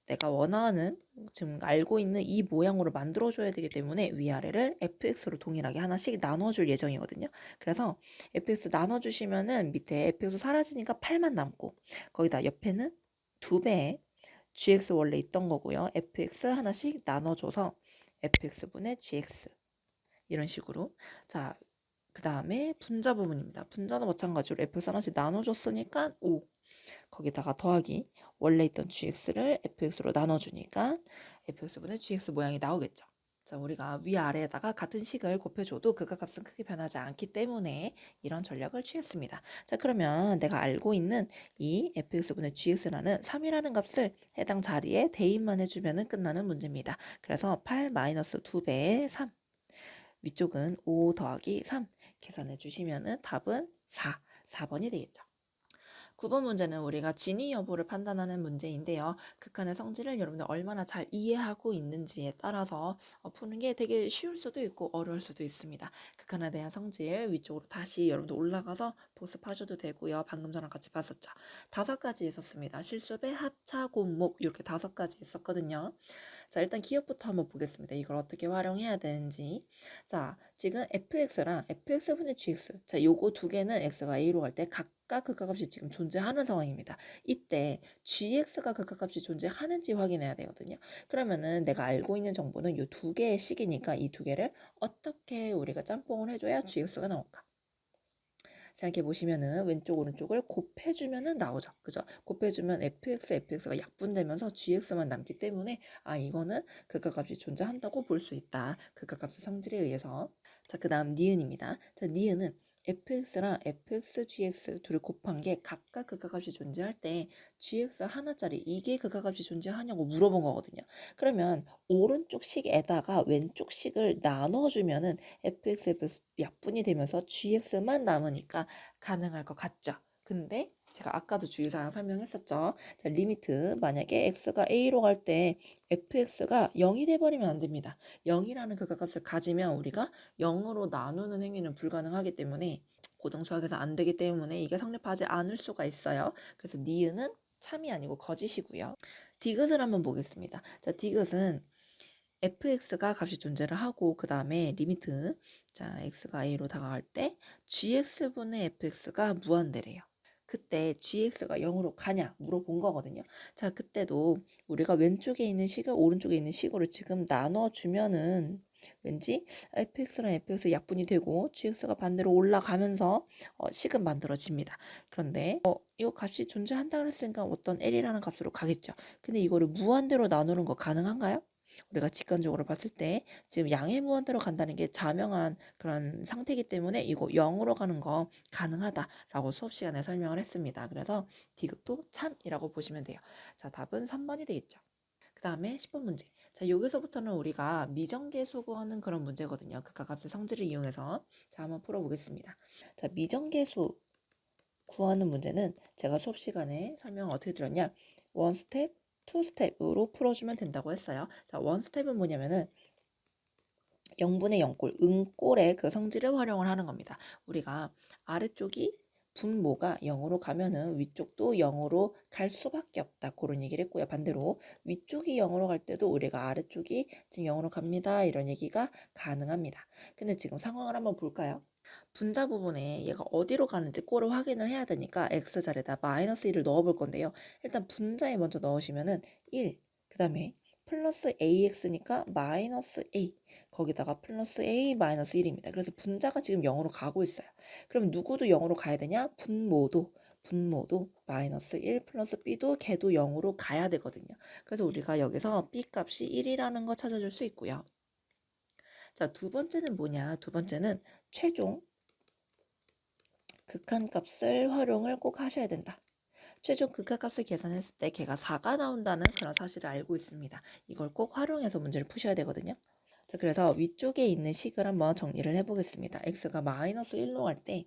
내가 원하는 지금 알고 있는 이 모양으로 만들어줘야 되기 때문에 위아래를 fx로 동일하게 하나씩 나눠줄 예정이거든요. 그래서 fx 나눠주시면은 밑에 fx 사라지니까 8만 남고 거기다 옆에는 2배의 gx 원래 있던 거고요. fx 하나씩 나눠줘서 fx분의 gx 이런 식으로 자, 그 다음에 분자 부분입니다. 분자도 마찬가지로 fx 하나씩 나눠줬으니까 5 거기다가 더하기 원래 있던 gx를 fx로 나눠주니까 fx분의 gx 모양이 나오겠죠. 자, 우리가 위아래에다가 같은 식을 곱해줘도 극한값은 크게 변하지 않기 때문에 이런 전략을 취했습니다. 자, 그러면 내가 알고 있는 이 fx분의 gx라는 3이라는 값을 해당 자리에 대입만 해주면 끝나는 문제입니다. 그래서 8 마이너스 2배의 3 위쪽은 5 더하기 3 계산해 주시면 답은 4번이 되겠죠. 9번 문제는 우리가 진위 여부를 판단하는 문제인데요. 극한의 성질을 여러분들 얼마나 잘 이해하고 있는지에 따라서 푸는 게 되게 쉬울 수도 있고 어려울 수도 있습니다. 극한에 대한 성질 위쪽으로 다시 여러분들 올라가서 복습하셔도 되고요. 방금 전랑 같이 봤었죠. 5가지 있었습니다. 실수배, 합차, 곤목 이렇게 5가지 있었거든요. 자, 일단 기억부터 한번 보겠습니다. 이걸 어떻게 활용해야 되는지. 자, 지금 fx랑 fx분의 gx. 자, 요거 두 개는 x가 a로 갈 때 각각 극한값이 지금 존재하는 상황입니다. 이때 gx가 극한값이 존재하는지 확인해야 되거든요. 그러면은 내가 알고 있는 정보는 요 두 개의 식이니까 이 두 개를 어떻게 우리가 짬뽕을 해줘야 gx가 나올까? 생각해 보시면은 왼쪽 오른쪽을 곱해주면은 나오죠. 그죠? 곱해주면 fx가 약분되면서 gx만 남기 때문에 이거는 극한값이 존재한다고 볼 수 있다. 극한값의 성질에 의해서. 자, 그 다음 니은입니다. 자, 니은은 fx랑 gx 둘을 곱한 게 각각 극한값이 존재할 때 gx 하나짜리 이게 극한값이 존재하냐고 물어본 거거든요. 그러면 오른쪽 식에다가 왼쪽 식을 나눠주면은 fx 약분이 되면서 gx만 남으니까 가능할 것 같죠. 근데 제가 아까도 주의사항 설명했었죠. 자, 리미트 만약에 x가 a로 갈 때 fx가 0이 돼버리면 안 됩니다. 0이라는 극한값을 가지면 우리가 0으로 나누는 행위는 불가능하기 때문에 고등수학에서 안 되기 때문에 이게 성립하지 않을 수가 있어요. 그래서 니은은 참이 아니고 거짓이고요. 디귿을 한번 보겠습니다. 자, 디귿은 fx가 값이 존재를 하고 그 다음에 리미트 자 x가 a로 다가갈 때 gx분의 fx가 무한대래요. 그때 gx가 0으로 가냐 물어본 거거든요. 자, 그때도 우리가 왼쪽에 있는 식을 오른쪽에 있는 식으로 지금 나눠주면은 왠지 fx랑 fx 약분이 되고 gx가 반대로 올라가면서 식은 만들어집니다. 그런데 이 값이 존재한다 그랬으니까 어떤 l이라는 값으로 가겠죠. 근데 이거를 무한대로 나누는 거 가능한가요? 우리가 직관적으로 봤을 때 지금 양의 무한대로 간다는 게 자명한 그런 상태이기 때문에 이거 0으로 가는 거 가능하다라고 수업 시간에 설명을 했습니다. 그래서 디귿도 참이라고 보시면 돼요. 자, 답은 3번이 되겠죠. 그 다음에 10번 문제. 자, 여기서부터는 우리가 미정계수 구하는 그런 문제거든요. 극한값의 성질을 이용해서. 자, 한번 풀어보겠습니다. 자, 미정계수 구하는 문제는 제가 수업 시간에 설명을 어떻게 드렸냐. 원 스텝, 투 스텝으로 풀어주면 된다고 했어요. 자, 원 스텝은 뭐냐면은 0분의 0꼴, 음꼴의 그 성질을 활용을 하는 겁니다. 우리가 아래쪽이 분모가 0으로 가면은 위쪽도 0으로 갈 수밖에 없다. 그런 얘기를 했고요. 반대로 위쪽이 0으로 갈 때도 우리가 아래쪽이 지금 0으로 갑니다. 이런 얘기가 가능합니다. 근데 지금 상황을 한번 볼까요? 분자 부분에 얘가 어디로 가는지 꼴을 확인을 해야 되니까 x자리에다 마이너스 1을 넣어 볼 건데요. 일단 분자에 먼저 넣으시면은 1, 그 다음에 플러스 ax니까 마이너스 a, 거기다가 플러스 a 마이너스 1입니다. 그래서 분자가 지금 0으로 가고 있어요. 그럼 누구도 0으로 가야 되냐? 분모도 마이너스 1 플러스 b도 걔도 0으로 가야 되거든요. 그래서 우리가 여기서 b 값이 1이라는 거 찾아줄 수 있고요. 자, 두 번째는 뭐냐? 두 번째는 최종 극한값을 활용을 꼭 하셔야 된다. 최종 극한값을 계산했을 때 걔가 4가 나온다는 그런 사실을 알고 있습니다. 이걸 꼭 활용해서 문제를 푸셔야 되거든요. 자, 그래서 위쪽에 있는 식을 한번 정리를 해보겠습니다. x가 마이너스 1로 갈 때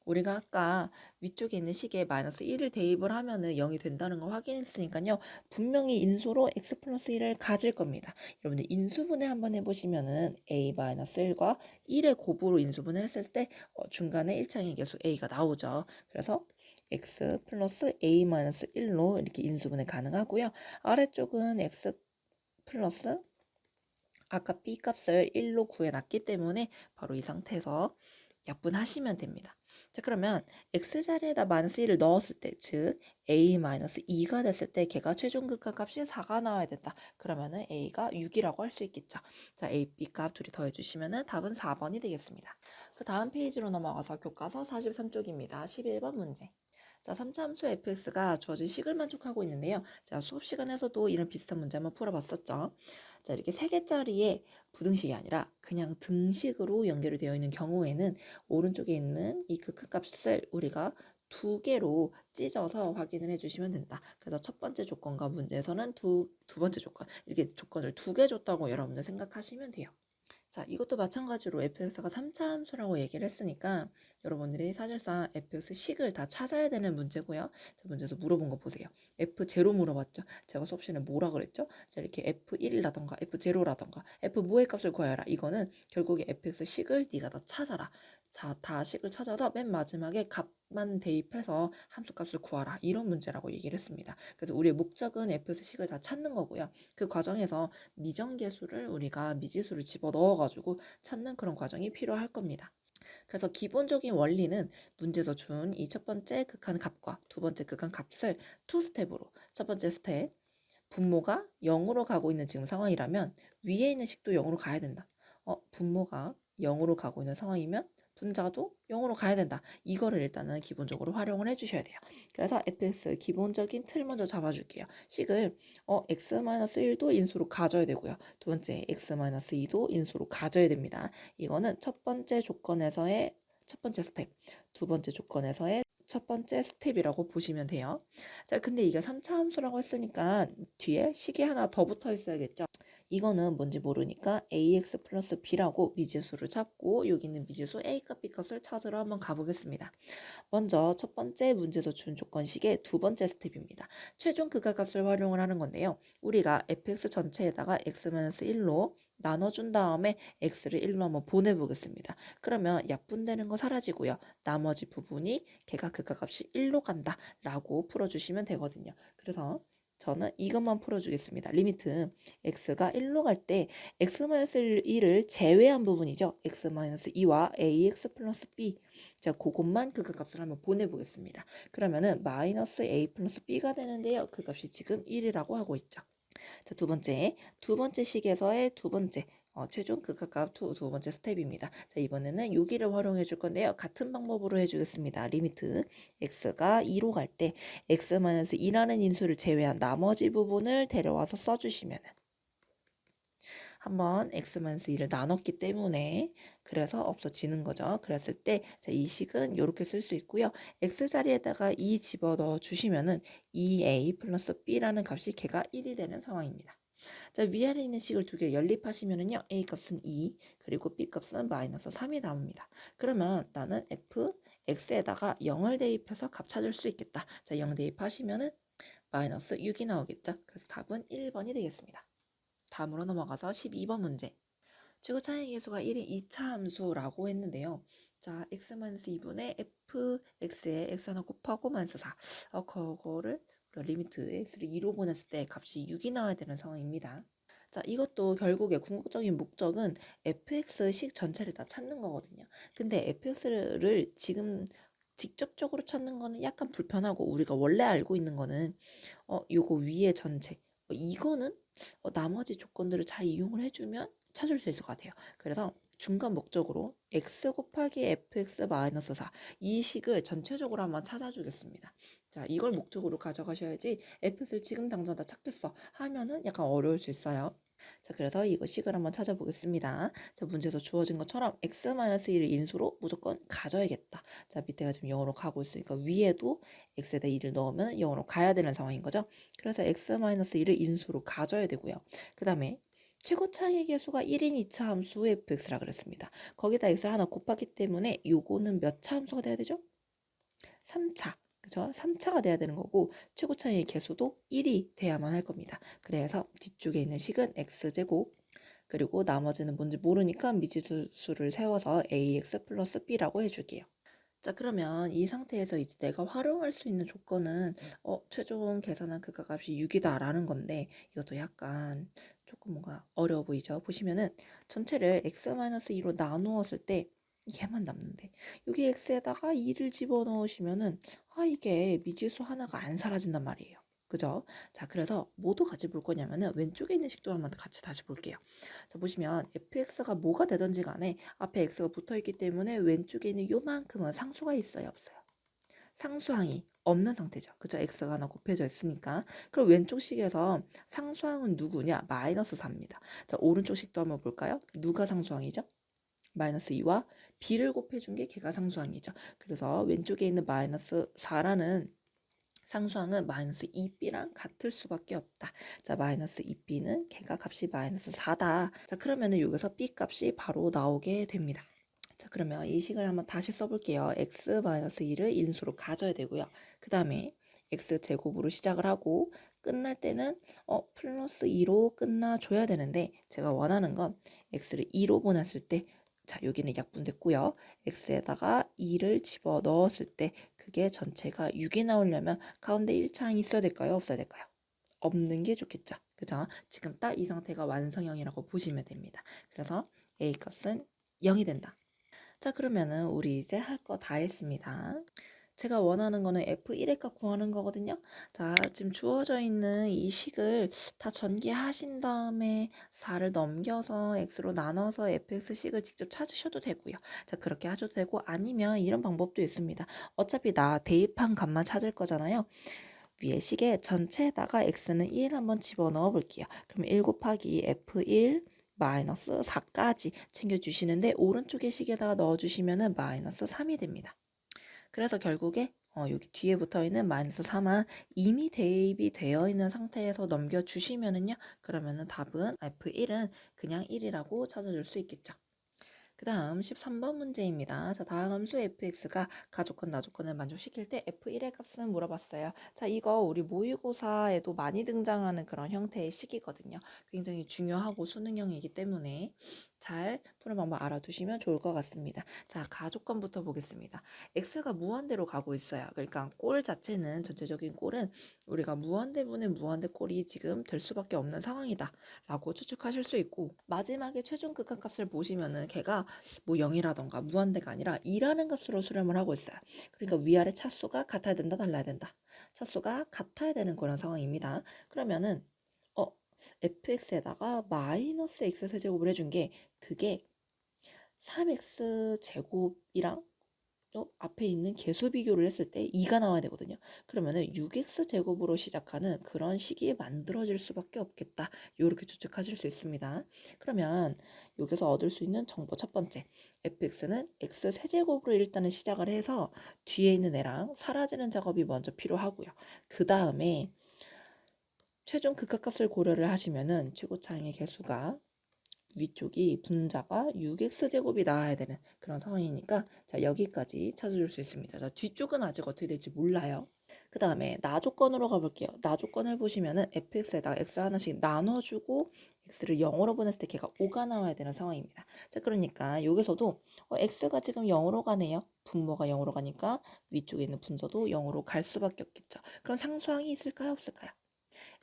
우리가 아까 위쪽에 있는 식에 마이너스 1을 대입을 하면은 0이 된다는 걸 확인했으니까요. 분명히 인수로 x 플러스 1을 가질 겁니다. 여러분들 인수분해 한번 해보시면은 a 마이너스 1과 1의 곱으로 인수분해 했을 때 중간에 1창의 개수 a가 나오죠. 그래서 x 플러스 a 마이너스 1로 이렇게 인수분해 가능하고요. 아래쪽은 x 플러스 아까 b 값을 1로 구해놨기 때문에 바로 이 상태에서 약분하시면 됩니다. 자, 그러면 x자리에다 마이너스 1을 넣었을 때, 즉 a 마이너스 2가 됐을 때 걔가 최종 극한값이 4가 나와야 된다. 그러면은 a가 6이라고 할 수 있겠죠. 자, a, b 값 둘이 더해주시면은 답은 4번이 되겠습니다. 그 다음 페이지로 넘어가서 교과서 43쪽입니다. 11번 문제. 자, 3차 함수 fx가 주어진 식을 만족하고 있는데요. 자, 수업 시간에서도 이런 비슷한 문제 한번 풀어봤었죠. 자, 이렇게 3개짜리의 부등식이 아니라 그냥 등식으로 연결이 되어 있는 경우에는 오른쪽에 있는 이 극한값을 우리가 2개로 찢어서 확인을 해주시면 된다. 그래서 첫 번째 조건과 문제에서는 두 번째 조건, 이렇게 조건을 2개 줬다고 여러분들 생각하시면 돼요. 자, 이것도 마찬가지로 fx가 3차 함수라고 얘기를 했으니까 여러분들이 사실상 fx 식을 다 찾아야 되는 문제고요. 자, 문제도 물어본 거 보세요. f0 물어봤죠. 제가 수업 시간에 뭐라 그랬죠? 자, 이렇게 f1이라던가 f0라던가 f 뭐의 값을 구하여라. 이거는 결국에 fx 식을 네가 다 찾아라. 자, 다 식을 찾아서 맨 마지막에 값만 대입해서 함수값을 구하라. 이런 문제라고 얘기를 했습니다. 그래서 우리의 목적은 f에서 식을 다 찾는 거고요. 그 과정에서 미정계수를 우리가 미지수를 집어넣어가지고 찾는 그런 과정이 필요할 겁니다. 그래서 기본적인 원리는 문제에서 준 이 첫 번째 극한 값과 두 번째 극한 값을 투 스텝으로, 첫 번째 스텝, 분모가 0으로 가고 있는 지금 상황이라면 위에 있는 식도 0으로 가야 된다. 분모가 0으로 가고 있는 상황이면 분자도 0으로 가야 된다. 이거를 일단은 기본적으로 활용을 해주셔야 돼요. 그래서 fx 기본적인 틀 먼저 잡아줄게요. 식을 x-1도 인수로 가져야 되고요. 두 번째 x-2도 인수로 가져야 됩니다. 이거는 첫 번째 조건에서의 첫 번째 스텝, 두 번째 조건에서의 첫 번째 스텝이라고 보시면 돼요. 자, 근데 이게 3차 함수라고 했으니까 뒤에 식이 하나 더 붙어 있어야겠죠. 이거는 뭔지 모르니까 ax 플러스 b라고 미지수를 찾고 여기 있는 미지수 a값 b값을 찾으러 한번 가보겠습니다. 먼저 첫 번째 문제에서 준 조건식의 두 번째 스텝입니다. 최종 극악값을 활용을 하는 건데요. 우리가 fx 전체에다가 x-1로 나눠준 다음에 x를 1로 한번 보내보겠습니다. 그러면 약분되는 거 사라지고요. 나머지 부분이 걔가 극악값이 1로 간다 라고 풀어주시면 되거든요. 그래서 저는 이것만 풀어주겠습니다. 리미트 x가 1로 갈 때 x-1을 제외한 부분이죠. x-2와 ax 플러스 b. 자, 그것만 그 값을 한번 보내보겠습니다. 그러면은 마이너스 a 플러스 b가 되는데요. 그 값이 지금 1이라고 하고 있죠. 자, 두 번째 식에서의 두 번째 최종 극악값 두 번째 스텝입니다. 자, 이번에는 여기를 활용해 줄 건데요. 같은 방법으로 해주겠습니다. 리미트 x가 2로 갈 때 x-2라는 인수를 제외한 나머지 부분을 데려와서 써주시면 한번 x-2를 나눴기 때문에 그래서 없어지는 거죠. 그랬을 때 이 식은 이렇게 쓸 수 있고요. x 자리에다가 2 집어넣어 주시면은 2a 플러스 b라는 값이 걔가 1이 되는 상황입니다. 자, 위아래 있는 식을 두 개 연립하시면은요. a 값은 2 그리고 b 값은 마이너스 3이 나옵니다. 그러면 나는 f x에다가 0을 대입해서 값 찾을 수 있겠다. 자, 0 대입하시면은 마이너스 6이 나오겠죠. 그래서 답은 1번이 되겠습니다. 다음으로 넘어가서 12번 문제. 최고 차이 계수가 1인 2차 함수라고 했는데요. 자, x-2분의 fx에 x 하나 곱하고 마이너스 4. 그거를 리미트 x를 2로 보냈을 때 값이 6이 나와야 되는 상황입니다. 자, 이것도 결국에 궁극적인 목적은 fx식 전체를 다 찾는 거거든요. 근데 fx를 지금 직접적으로 찾는 거는 약간 불편하고 우리가 원래 알고 있는 거는 요거 위에 전체 이거는 나머지 조건들을 잘 이용을 해주면 찾을 수 있을 것 같아요. 그래서 중간 목적으로 x 곱하기 fx 마이너스 4 이 식을 전체적으로 한번 찾아주겠습니다. 자, 이걸 목적으로 가져가셔야지 fx를 지금 당장 다 찾겠어 하면은 약간 어려울 수 있어요. 자, 그래서 이거 식을 한번 찾아보겠습니다. 자, 문제에서 주어진 것처럼 x-1을 인수로 무조건 가져야겠다. 자, 밑에가 지금 0으로 가고 있으니까 위에도 x에다 2를 넣으면 0으로 가야 되는 상황인 거죠. 그래서 x-1을 인수로 가져야 되고요. 그 다음에 최고 차이의 계수가 1인 2차 함수 fx라 그랬습니다. 거기다 x를 하나 곱하기 때문에 요거는 몇 차 함수가 돼야 되죠? 3차. 그죠? 3차가 돼야 되는 거고 최고 차이의 계수도 1이 돼야만 할 겁니다. 그래서 뒤쪽에 있는 식은 x제곱 그리고 나머지는 뭔지 모르니까 미지수를 세워서 ax 플러스 b라고 해줄게요. 자, 그러면 이 상태에서 이제 내가 활용할 수 있는 조건은 최종 계산한 극값이 6이다 라는 건데 이것도 약간 조금 뭔가 어려워 보이죠? 보시면은 전체를 x-2로 나누었을 때 얘만 남는데 여기 x에다가 2를 집어넣으시면은 이게 미지수 하나가 안 사라진단 말이에요. 그죠? 자, 그래서 뭐도 같이 볼 거냐면은 왼쪽에 있는 식도 한번 같이 다시 볼게요. 자, 보시면 fx가 뭐가 되든지 간에 앞에 x가 붙어 있기 때문에 왼쪽에 있는 요만큼은 상수가 있어요, 없어요? 상수항이 없는 상태죠. 그죠? x가 하나 곱해져 있으니까. 그럼 왼쪽 식에서 상수항은 누구냐? 마이너스 4입니다. 자, 오른쪽 식도 한번 볼까요? 누가 상수항이죠? 마이너스 2와 b를 곱해준 게 걔가 상수항이죠. 그래서 왼쪽에 있는 마이너스 4라는 상수항은 마이너스 2b랑 같을 수밖에 없다. 자, 마이너스 2b는 걔가 값이 마이너스 4다. 자, 그러면은 여기서 b 값이 바로 나오게 됩니다. 자, 그러면 이 식을 한번 다시 써볼게요. x-2를 인수로 가져야 되고요. 그 다음에 x제곱으로 시작을 하고 끝날 때는 플러스 2로 끝나줘야 되는데 제가 원하는 건 x를 2로 보냈을 때 자, 여기는 약분됐고요. x에다가 2를 집어 넣었을 때 그게 전체가 6이 나오려면 가운데 1창이 있어야 될까요? 없어야 될까요? 없는 게 좋겠죠. 그죠? 지금 딱 이 상태가 완성형이라고 보시면 됩니다. 그래서 a 값은 0이 된다. 자, 그러면은 우리 이제 할 거 다 했습니다. 제가 원하는 거는 F1의 값 구하는 거거든요. 자, 지금 주어져 있는 이 식을 다 전개하신 다음에 4를 넘겨서 x로 나눠서 fx식을 직접 찾으셔도 되고요. 자, 그렇게 하셔도 되고 아니면 이런 방법도 있습니다. 어차피 나 대입한 값만 찾을 거잖아요. 위에 식에 전체에다가 x는 1 한번 집어넣어 볼게요. 그럼 1 곱하기 f1 마이너스 4까지 챙겨주시는데 오른쪽에 식에다가 넣어주시면 마이너스 3이 됩니다. 그래서 결국에 여기 뒤에 붙어있는 마이너스 3은 이미 대입이 되어 있는 상태에서 넘겨주시면은요. 그러면은 답은 F1은 그냥 1이라고 찾아줄 수 있겠죠. 그 다음 13번 문제입니다. 자, 다음 함수 fx가 가족권, 나족권을 만족시킬 때 f1의 값은 물어봤어요. 자, 이거 우리 모의고사에도 많이 등장하는 그런 형태의 식이거든요. 굉장히 중요하고 수능형이기 때문에 잘 푸는 방법 알아두시면 좋을 것 같습니다. 자, 가족권부터 보겠습니다. x가 무한대로 가고 있어요. 그러니까 꼴 자체는 전체적인 꼴은 우리가 무한대분의 무한대 꼴이 지금 될 수밖에 없는 상황이다 라고 추측하실 수 있고 마지막에 최종 극한값을 보시면은 걔가 뭐 0이라던가 무한대가 아니라 2라는 값으로 수렴을 하고 있어요. 그러니까 위아래 차수가 같아야 된다, 달라야 된다. 차수가 같아야 되는 그런 상황입니다. 그러면은 fx에다가 마이너스 x 세제곱을 해준 게 그게 3x 제곱이랑 앞에 있는 개수 비교를 했을 때 2가 나와야 되거든요. 그러면은 6x 제곱으로 시작하는 그런 식이 만들어질 수밖에 없겠다. 이렇게 추측하실 수 있습니다. 그러면 여기서 얻을 수 있는 정보 첫 번째, fx는 x 세제곱으로 일단은 시작을 해서 뒤에 있는 애랑 사라지는 작업이 먼저 필요하고요. 그 다음에 최종 극합값을 고려를 하시면은 최고차항의 개수가 위쪽이 분자가 6x제곱이 나와야 되는 그런 상황이니까 자, 여기까지 찾아줄 수 있습니다. 자, 뒤쪽은 아직 어떻게 될지 몰라요. 그 다음에 나 조건으로 가볼게요. 나 조건을 보시면은 fx에다가 x 하나씩 나눠주고 x를 0으로 보냈을 때 걔가 5가 나와야 되는 상황입니다. 자, 그러니까 여기서도 x가 지금 0으로 가네요. 분모가 0으로 가니까 위쪽에 있는 분자도 0으로 갈 수밖에 없겠죠. 그럼 상수항이 있을까요? 없을까요?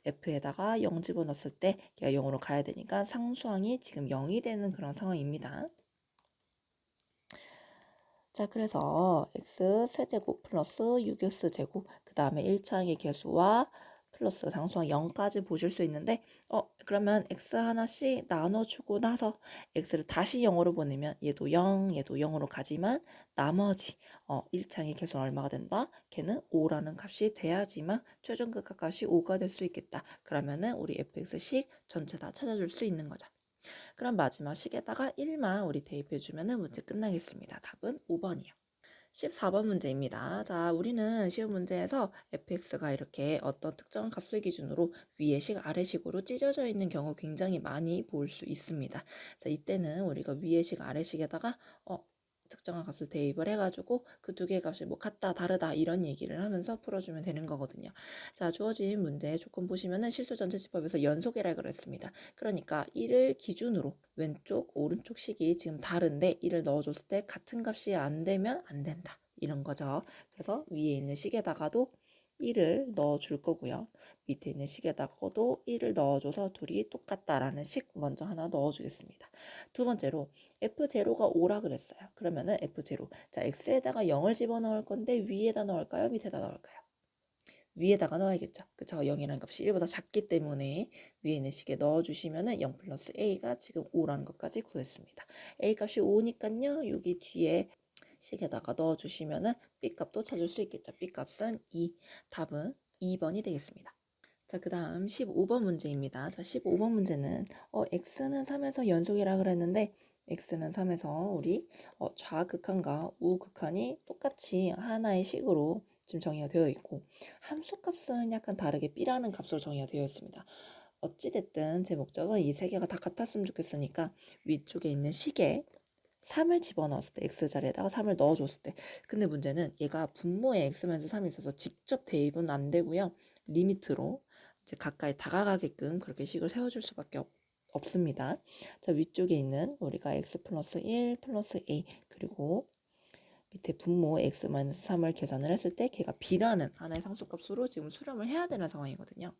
f에다가 0 집어넣었을 때 걔가 0으로 가야 되니까 상수항이 지금 0이 되는 그런 상황입니다. 자, 그래서 x 세제곱 플러스 6x제곱 그 다음에 1차항의 개수와 플러스 상수항 0까지 보실 수 있는데 그러면 x 하나씩 나눠주고 나서 x를 다시 0으로 보내면 얘도 0, 얘도 0으로 가지만 나머지 1차항의 개수는 얼마가 된다? 걔는 5라는 값이 돼야지만 최종 극합값이 5가 될 수 있겠다. 그러면은 우리 fx식 전체 다 찾아줄 수 있는 거죠. 그럼 마지막 식에다가 1만 우리 대입해주면 문제 끝나겠습니다. 답은 5번이요. 14번 문제입니다. 자, 우리는 시험 문제에서 fx가 이렇게 어떤 특정 값을 기준으로 위의식, 아래식으로 찢어져 있는 경우 굉장히 많이 볼 수 있습니다. 자, 이때는 우리가 위의식, 아래식에다가 특정한 값을 대입을 해가지고 그 두 개의 값이 뭐 같다, 다르다 이런 얘기를 하면서 풀어주면 되는 거거든요. 자, 주어진 문제 조건 보시면은 실수전체집합에서 연속이라고 그랬습니다. 그러니까 1을 기준으로 왼쪽, 오른쪽 식이 지금 다른데 1을 넣어줬을 때 같은 값이 안 되면 안 된다. 이런 거죠. 그래서 위에 있는 식에다가도 1을 넣어줄 거고요. 밑에 있는 식에다가도 1을 넣어줘서 둘이 똑같다라는 식 먼저 하나 넣어주겠습니다. 두 번째로 F0가 5라 그랬어요. 그러면은 F0. 자, X에다가 0을 집어넣을 건데 위에다 넣을까요? 밑에다 넣을까요? 위에다가 넣어야겠죠. 그쵸? 0이라는 값이 1보다 작기 때문에 위에 있는 식에 넣어주시면은 0 플러스 A가 지금 5라는 것까지 구했습니다. A 값이 5니까요. 여기 뒤에 식에다가 넣어주시면은 B 값도 찾을 수 있겠죠. B 값은 2. 답은 2번이 되겠습니다. 자, 그 다음 15번 문제입니다. 자, 15번 문제는 x는 3에서 연속이라 그랬는데 x는 3에서 우리 좌극한과 우극한이 똑같이 하나의 식으로 지금 정의가 되어 있고 함수값은 약간 다르게 b라는 값으로 정의가 되어 있습니다. 어찌됐든 제 목적은 이 세 개가 다 같았으면 좋겠으니까 위쪽에 있는 식에 3을 집어넣었을 때 x자리에다가 3을 넣어줬을 때 근데 문제는 얘가 분모에 x면서 3이 있어서 직접 대입은 안 되고요. 리미트로 이제 가까이 다가가게끔 그렇게 식을 세워줄 수밖에 없습니다. 자, 위쪽에 있는 우리가 x 플러스 1 플러스 a 그리고 밑에 분모 x-3을 계산을 했을 때 걔가 b라는 하나의 상수값으로 지금 수렴을 해야 되는 상황이거든요.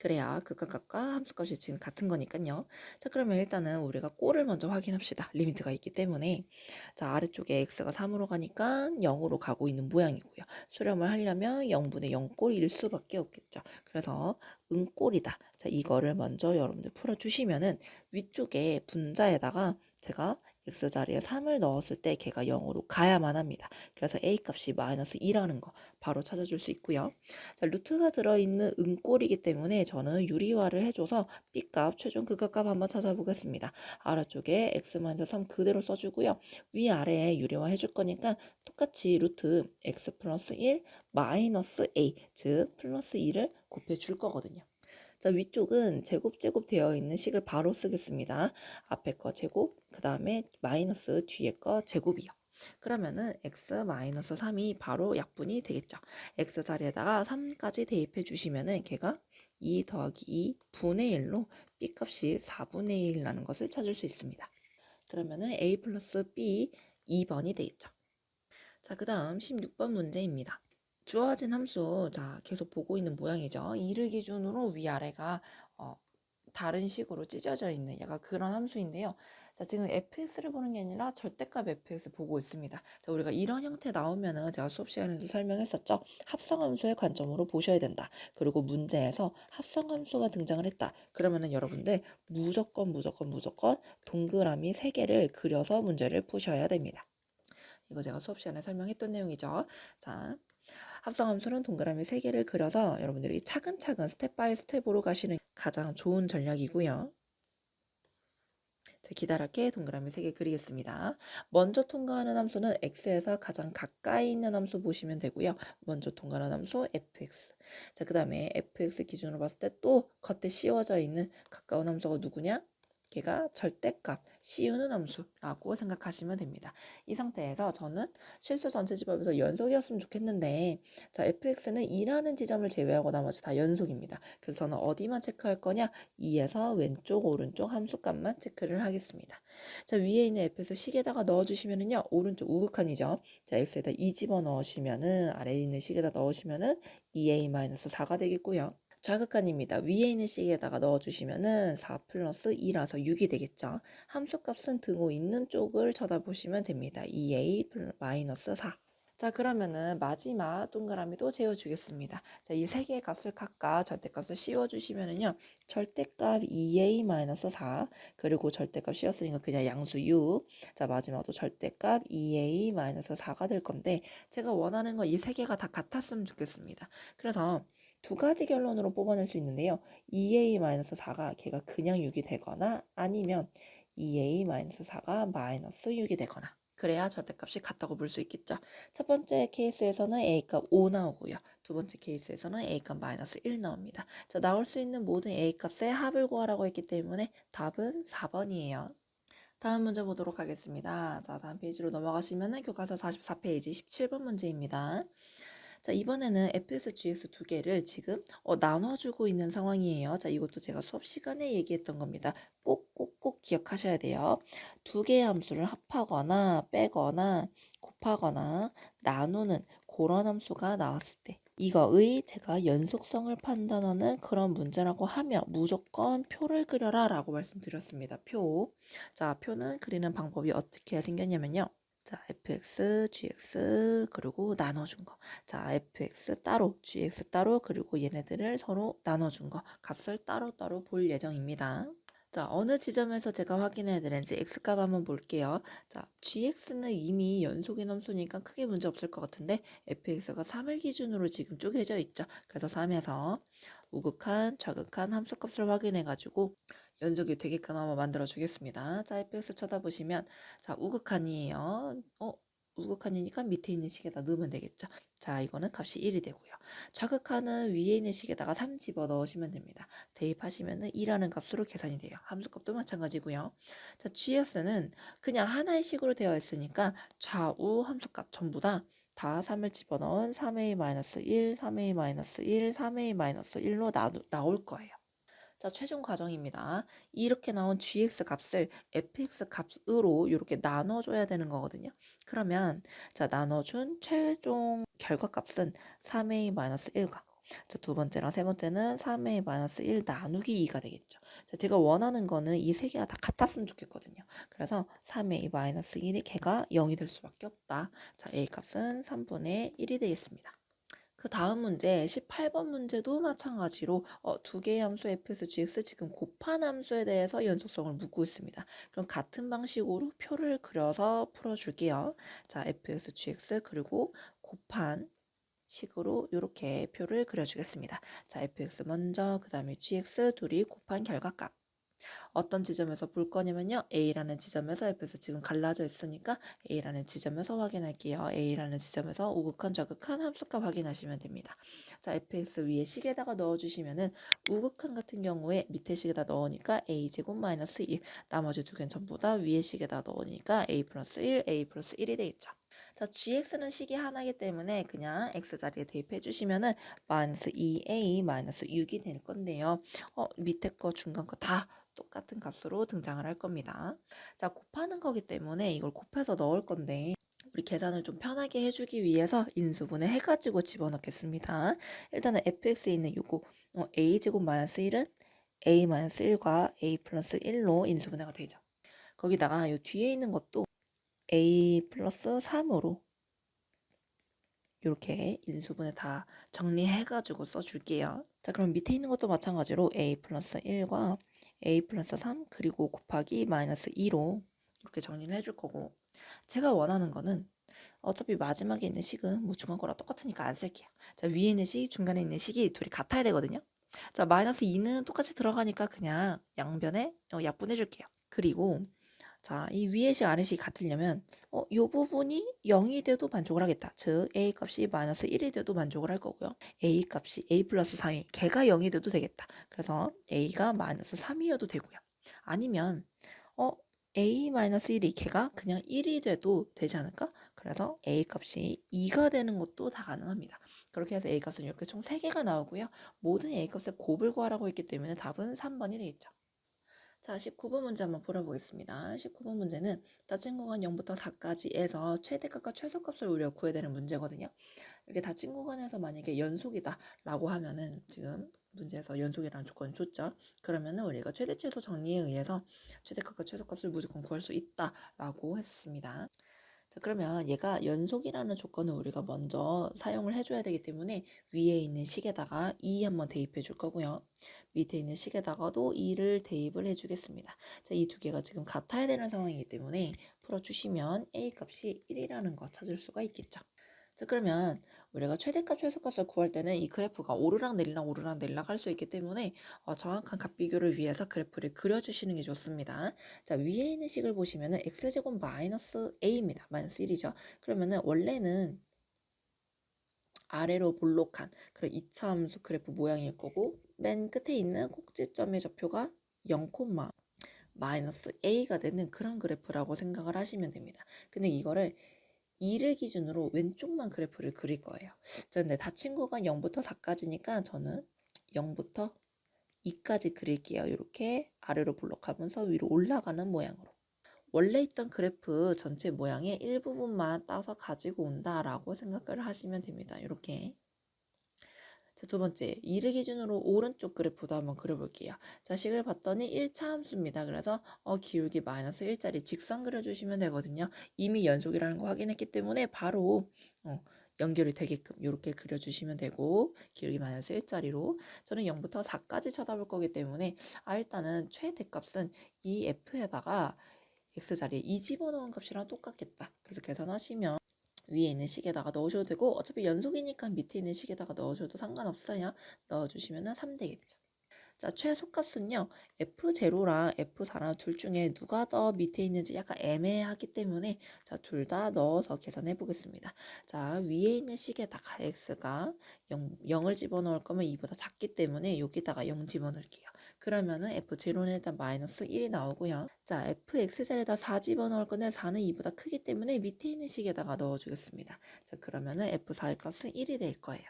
그래야 극과 함수값이 지금 같은 거니까요. 자, 그러면 일단은 우리가 꼴을 먼저 확인합시다. 리미트가 있기 때문에. 자, 아래쪽에 x가 3으로 가니까 0으로 가고 있는 모양이고요. 수렴을 하려면 0분의 0꼴일 수밖에 없겠죠. 그래서 꼴이다. 자, 이거를 먼저 여러분들 풀어주시면은 위쪽에 분자에다가 제가 x자리에 3을 넣었을 때 걔가 0으로 가야만 합니다. 그래서 a값이 마이너스 2라는 거 바로 찾아줄 수 있고요. 자, 루트가 들어있는 꼴이기 때문에 저는 유리화를 해줘서 b값 최종 극값 한번 찾아보겠습니다. 아래쪽에 x-3 그대로 써주고요. 위아래에 유리화 해줄 거니까 똑같이 루트 x 플러스 1 마이너스 a 즉 플러스 2를 곱해줄 거거든요. 자, 위쪽은 제곱 되어 있는 식을 바로 쓰겠습니다. 앞에 거 제곱, 그 다음에 마이너스 뒤에 거 제곱이요. 그러면은 x-3이 바로 약분이 되겠죠. x 자리에다가 3까지 대입해 주시면은 걔가 2 더하기 2 분의 1로 b 값이 4분의 1 나는 것을 찾을 수 있습니다. 그러면은 a 플러스 b 2번이 되겠죠. 자, 그 다음 16번 문제입니다. 주어진 함수, 자, 계속 보고 있는 모양이죠. 2를 기준으로 위아래가 다른 식으로 찢어져 있는 약간 그런 함수인데요. 자, 지금 fx를 보는 게 아니라 절대값 fx 보고 있습니다. 자, 우리가 이런 형태 나오면은 제가 수업 시간에도 설명했었죠. 합성함수의 관점으로 보셔야 된다. 그리고 문제에서 합성함수가 등장을 했다. 그러면은 여러분들 무조건 동그라미 3개를 그려서 문제를 푸셔야 됩니다. 이거 제가 수업 시간에 설명했던 내용이죠. 자, 합성함수는 동그라미 3개를 그려서 여러분들이 차근차근 스텝 바이 스텝으로 가시는 가장 좋은 전략이고요. 자, 기다랗게 동그라미 3개 그리겠습니다. 먼저 통과하는 함수는 x에서 가장 가까이 있는 함수 보시면 되고요. 먼저 통과하는 함수 fx. 자, 그 다음에 fx 기준으로 봤을 때 또 겉에 씌워져 있는 가까운 함수가 누구냐? 걔가 절대값 씌우는 함수라고 생각하시면 됩니다. 이 상태에서 저는 실수 전체집합에서 연속이었으면 좋겠는데 자, fx는 2라는 지점을 제외하고 나머지 다 연속입니다. 그래서 저는 어디만 체크할 거냐? 2에서 왼쪽 오른쪽 함수값만 체크를 하겠습니다. 자, 위에 있는 fx 식에다가 넣어주시면은요 오른쪽 우극한이죠. 자, x에다 2 집어넣으시면은 아래에 있는 식에다 넣으시면은 2a-4가 되겠고요. 좌극한입니다. 위에 있는 식에다가 넣어주시면은 4 플러스 2라서 6이 되겠죠. 함수값은 등호 있는 쪽을 쳐다보시면 됩니다. 2a-4. 자, 그러면은 마지막 동그라미도 재워주겠습니다. 자, 이 세 개의 값을 각각 절대값을 씌워주시면은요, 절대값 2a-4, 그리고 절대값 씌웠으니까 그냥 양수 6. 자, 마지막도 절대값 2a-4가 될 건데, 제가 원하는 건 이 세 개가 다 같았으면 좋겠습니다. 그래서 두 가지 결론으로 뽑아낼 수 있는데요. 2a-4가 걔가 그냥 6이 되거나 아니면 2a-4가 마이너스 6이 되거나 그래야 절대값이 같다고 볼 수 있겠죠. 첫 번째 케이스에서는 a값 5 나오고요. 두 번째 케이스에서는 a값 마이너스 1 나옵니다. 자, 나올 수 있는 모든 a값의 합을 구하라고 했기 때문에 답은 4번이에요. 다음 문제 보도록 하겠습니다. 자, 다음 페이지로 넘어가시면은 교과서 44페이지 17번 문제입니다. 자, 이번에는 fx, gx 두 개를 지금 나눠주고 있는 상황이에요. 자, 이것도 제가 수업 시간에 얘기했던 겁니다. 꼭 기억하셔야 돼요. 두 개의 함수를 합하거나 빼거나 곱하거나 나누는 그런 함수가 나왔을 때 이거의 제가 연속성을 판단하는 그런 문제라고 하면 무조건 표를 그려라 라고 말씀드렸습니다. 표. 자, 표는 그리는 방법이 어떻게 생겼냐면요. 자, fx, gx 그리고 나눠준 거. 자, fx 따로, gx 따로 그리고 얘네들을 서로 나눠준 거. 값을 따로따로 볼 예정입니다. 자, 어느 지점에서 제가 확인해야 되는지 x값 한번 볼게요. 자, gx는 이미 연속인 함수니까 크게 문제 없을 것 같은데 fx가 3을 기준으로 지금 쪼개져 있죠. 그래서 3에서 우극한, 좌극한 함수값을 확인해가지고 연속이 되게끔 한번 만들어 주겠습니다. 자, fx 쳐다보시면 자, 우극한이에요. 우극한이니까 밑에 있는 식에다 넣으면 되겠죠. 자, 이거는 값이 1이 되고요. 좌극한은 위에 있는 식에다가 3 집어 넣으시면 됩니다. 대입하시면은 2라는 값으로 계산이 돼요. 함수값도 마찬가지고요. 자, gx는 그냥 하나의 식으로 되어 있으니까 좌우 함수값 전부 다 3을 집어넣은 3a-1, 3a-1, 3a-1로 나올 거예요. 자, 최종 과정입니다. 이렇게 나온 gx 값을 fx 값으로 이렇게 나눠줘야 되는 거거든요. 그러면 자, 나눠준 최종 결과값은 3a-1과 자, 두 번째랑 세 번째는 3a-1 나누기 2가 되겠죠. 자, 제가 원하는 거는 이 세 개가 다 같았으면 좋겠거든요. 그래서 3a-1이 걔가 0이 될 수밖에 없다. 자, a 값은 3분의 1이 되겠습니다. 그 다음 문제 18번 문제도 마찬가지로 두 개의 함수 fx, gx 지금 곱한 함수에 대해서 연속성을 묻고 있습니다. 그럼 같은 방식으로 표를 그려서 풀어줄게요. 자, fx, gx 그리고 곱한 식으로 이렇게 표를 그려주겠습니다. 자, fx 먼저 그 다음에 gx 둘이 곱한 결과값. 어떤 지점에서 볼 거냐면요. A라는 지점에서 f에서 지금 갈라져 있으니까 A라는 지점에서 확인할게요. A라는 지점에서 우극한 좌극한 함수값 확인하시면 됩니다. 자, fx 위에 식에다가 넣어주시면은 우극한 같은 경우에 밑에 식에다 넣으니까 a제곱 마이너스 1 나머지 두 개는 전부 다 위에 식에다 넣으니까 a 플러스 1, a 플러스 1이 되겠죠. 자, gx는 식이 하나이기 때문에 그냥 x자리에 대입해 주시면은 마이너스 2a 마이너스 6이 될 건데요. 밑에 거 중간 거 다 똑같은 값으로 등장을 할 겁니다. 자, 곱하는 거기 때문에 이걸 곱해서 넣을 건데 우리 계산을 좀 편하게 해주기 위해서 인수분해 해가지고 집어넣겠습니다. 일단은 fx에 있는 요거 a제곱 마이너스 1은 a 마이너스 1과 a 플러스 1로 인수분해가 되죠. 거기다가 요 뒤에 있는 것도 a 플러스 3으로 이렇게 인수분해 다 정리해가지고 써줄게요. 자, 그럼 밑에 있는 것도 마찬가지로 a 플러스 1과 a 플러스 3 그리고 곱하기 마이너스 2로 이렇게 정리를 해줄 거고 제가 원하는 거는 어차피 마지막에 있는 식은 뭐 중간 거랑 똑같으니까 안 쓸게요. 자, 위에 있는 식, 중간에 있는 식이 둘이 같아야 되거든요. 자, 마이너스 2는 똑같이 들어가니까 그냥 양변에 약분해 줄게요. 그리고 자, 이 위의 식 아래 식 같으려면 요 부분이 0이 돼도 만족을 하겠다. 즉 a 값이 마이너스 1이 돼도 만족을 할 거고요. a 값이 a 플러스 3이 걔가 0이 돼도 되겠다. 그래서 a가 마이너스 3이어도 되고요. 아니면 a 마이너스 1이 걔가 그냥 1이 돼도 되지 않을까? 그래서 a 값이 2가 되는 것도 다 가능합니다. 그렇게 해서 a 값은 이렇게 총 3개가 나오고요. 모든 a 값의 곱을 구하라고 했기 때문에 답은 3번이 되겠죠. 자, 19번 문제 한번 풀어보겠습니다. 19번 문제는 닫힌 구간 0부터 4까지에서 최대값과 최소값을 우리가 구해야 되는 문제거든요. 이렇게 닫힌 구간에서 만약에 연속이다 라고 하면은 지금 문제에서 연속이라는 조건을 줬죠. 그러면은 우리가 최대 최소 정리에 의해서 최대값과 최소값을 무조건 구할 수 있다 라고 했습니다. 자, 그러면 얘가 연속이라는 조건을 우리가 먼저 사용을 해줘야 되기 때문에 위에 있는 식에다가 2 한번 대입해 줄 거고요. 밑에 있는 식에다가도 2를 대입을 해주겠습니다. 자, 이 두 개가 지금 같아야 되는 상황이기 때문에 풀어주시면 a 값이 1이라는 거 찾을 수가 있겠죠. 자, 그러면 우리가 최대값, 최소값을 구할 때는 이 그래프가 오르락 내리락 할 수 있기 때문에 정확한 값 비교를 위해서 그래프를 그려주시는 게 좋습니다. 자, 위에 있는 식을 보시면은 x제곱 마이너스 a입니다. 마이너스 1이죠. 그러면은 원래는 아래로 볼록한 그런 2차 함수 그래프 모양일 거고 맨 끝에 있는 꼭지점의 좌표가 0, 마이너스 a가 되는 그런 그래프라고 생각을 하시면 됩니다. 근데 이거를 2를 기준으로 왼쪽만 그래프를 그릴 거예요. 자, 근데 닫힌 구간 0부터 4까지니까 저는 0부터 2까지 그릴게요. 이렇게 아래로 블록하면서 위로 올라가는 모양으로. 원래 있던 그래프 전체 모양의 일부분만 따서 가지고 온다라고 생각을 하시면 됩니다. 이렇게. 자, 두 번째, 2를 기준으로 오른쪽 그래프도 한번 그려볼게요. 자, 식을 봤더니 1차 함수입니다. 그래서 기울기 마이너스 1짜리 직선 그려주시면 되거든요. 이미 연속이라는 거 확인했기 때문에 바로 연결이 되게끔 이렇게 그려주시면 되고 기울기 마이너스 1짜리로 저는 0부터 4까지 쳐다볼 거기 때문에 일단은 최대값은 이 f에다가 x자리에 2 집어넣은 값이랑 똑같겠다. 그래서 계산하시면 위에 있는 식에다가 넣으셔도 되고 어차피 연속이니까 밑에 있는 식에다가 넣으셔도 상관없어요. 넣어주시면 3 되겠죠. 자, 최소값은요. F0랑 F4랑 둘 중에 누가 더 밑에 있는지 약간 애매하기 때문에 자, 둘 다 넣어서 계산해 보겠습니다. 자, 위에 있는 식에다가 x가 0을 집어넣을 거면 2보다 작기 때문에 여기다가 0 집어넣을게요. 그러면은 F0는 일단 마이너스 1이 나오고요. 자, fx자리에다 4 집어넣을 건데 4는 2보다 크기 때문에 밑에 있는 식에다가 넣어주겠습니다. 자, 그러면은 F4의 값은 1이 될 거예요.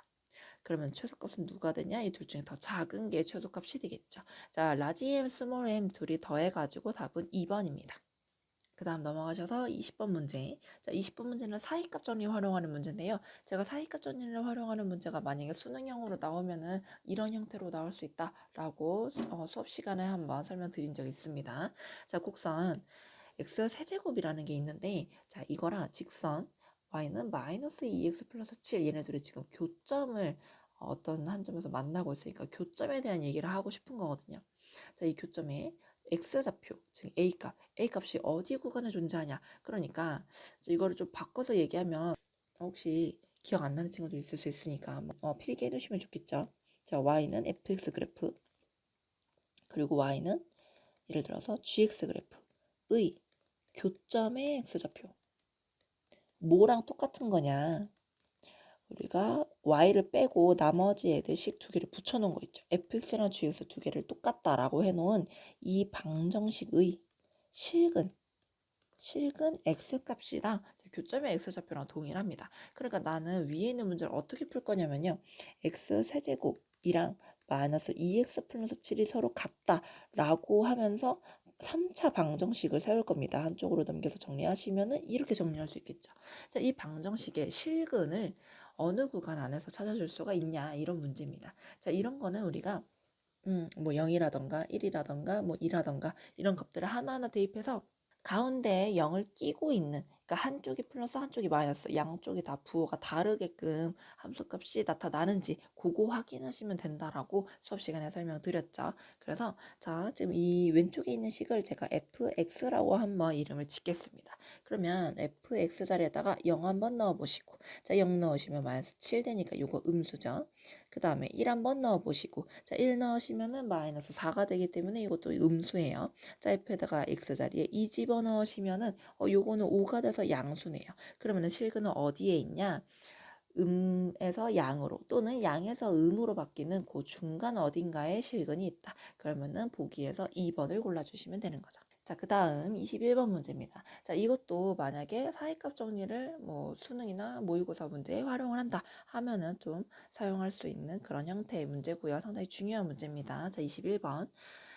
그러면 최소값은 누가 되냐? 이 둘 중에 더 작은 게 최소값이 되겠죠. 자, 라지 m, 스몰 m 둘이 더해가지고 답은 2번입니다. 그 다음 넘어가셔서 20번 문제. 자, 20번 문제는 사이값 정리 활용하는 문제인데요. 제가 사이값 정리를 활용하는 문제가 만약에 수능형으로 나오면은 이런 형태로 나올 수 있다라고 수업 시간에 한번 설명드린 적이 있습니다. 자, 곡선 x 세제곱이라는 게 있는데, 자, 이거랑 직선 y는 마이너스 2x 플러스 7 얘네들이 지금 교점을 어떤 한 점에서 만나고 있으니까 교점에 대한 얘기를 하고 싶은 거거든요. 자, 이 교점에 x좌표, 즉 a값이 어디 구간에 존재하냐. 그러니까 이거를 좀 바꿔서 얘기하면 혹시 기억 안 나는 친구도 있을 수 있으니까 필기 해두시면 좋겠죠. 자, y는 fx 그래프, 그리고 y는 예를 들어서 gx 그래프의 교점의 x좌표. 뭐랑 똑같은 거냐? 우리가 y를 빼고 나머지 애들씩 두 개를 붙여놓은 거 있죠. fx랑 gx 두 개를 똑같다라고 해놓은 이 방정식의 실근 x값이랑 교점의 x좌표랑 동일합니다. 그러니까 나는 위에 있는 문제를 어떻게 풀 거냐면요. x 세제곱이랑 마이너스 2x 플러스 7이 서로 같다라고 하면서 3차 방정식을 세울 겁니다. 한쪽으로 넘겨서 정리하시면은 이렇게 정리할 수 있겠죠. 자, 이 방정식의 실근을 어느 구간 안에서 찾아줄 수가 있냐 이런 문제입니다. 자, 이런 거는 우리가 뭐 0이라던가 1이라던가 뭐 2라던가 이런 값들을 하나하나 대입해서 가운데에 0을 끼고 있는, 그러니까 한쪽이 플러스 한쪽이 마이너스, 양쪽이 다 부호가 다르게끔 함수값이 나타나는지 그거 확인하시면 된다라고 수업 시간에 설명드렸죠. 그래서 자, 지금 이 왼쪽에 있는 식을 제가 fx라고 한번 이름을 짓겠습니다. 그러면 fx 자리에다가 0 한번 넣어보시고, 자, 0 넣으시면 마이너스 7 되니까 요거 음수죠. 그 다음에 1 한번 넣어보시고, 자, 1 넣으시면은 마이너스 4가 되기 때문에 이것도 음수예요. 자, f에다가 x 자리에 2 집어넣으시면은 요거는 5가 돼서 양수네요. 그러면은 실근은 어디에 있냐? 음에서 양으로 또는 양에서 음으로 바뀌는 그 중간 어딘가에 실근이 있다. 그러면은 보기에서 2번을 골라주시면 되는 거죠. 자, 그 다음 21번 문제입니다. 자, 이것도 만약에 사이값 정리를 뭐 수능이나 모의고사 문제에 활용을 한다 하면은 좀 사용할 수 있는 그런 형태의 문제고요. 상당히 중요한 문제입니다. 자, 21번.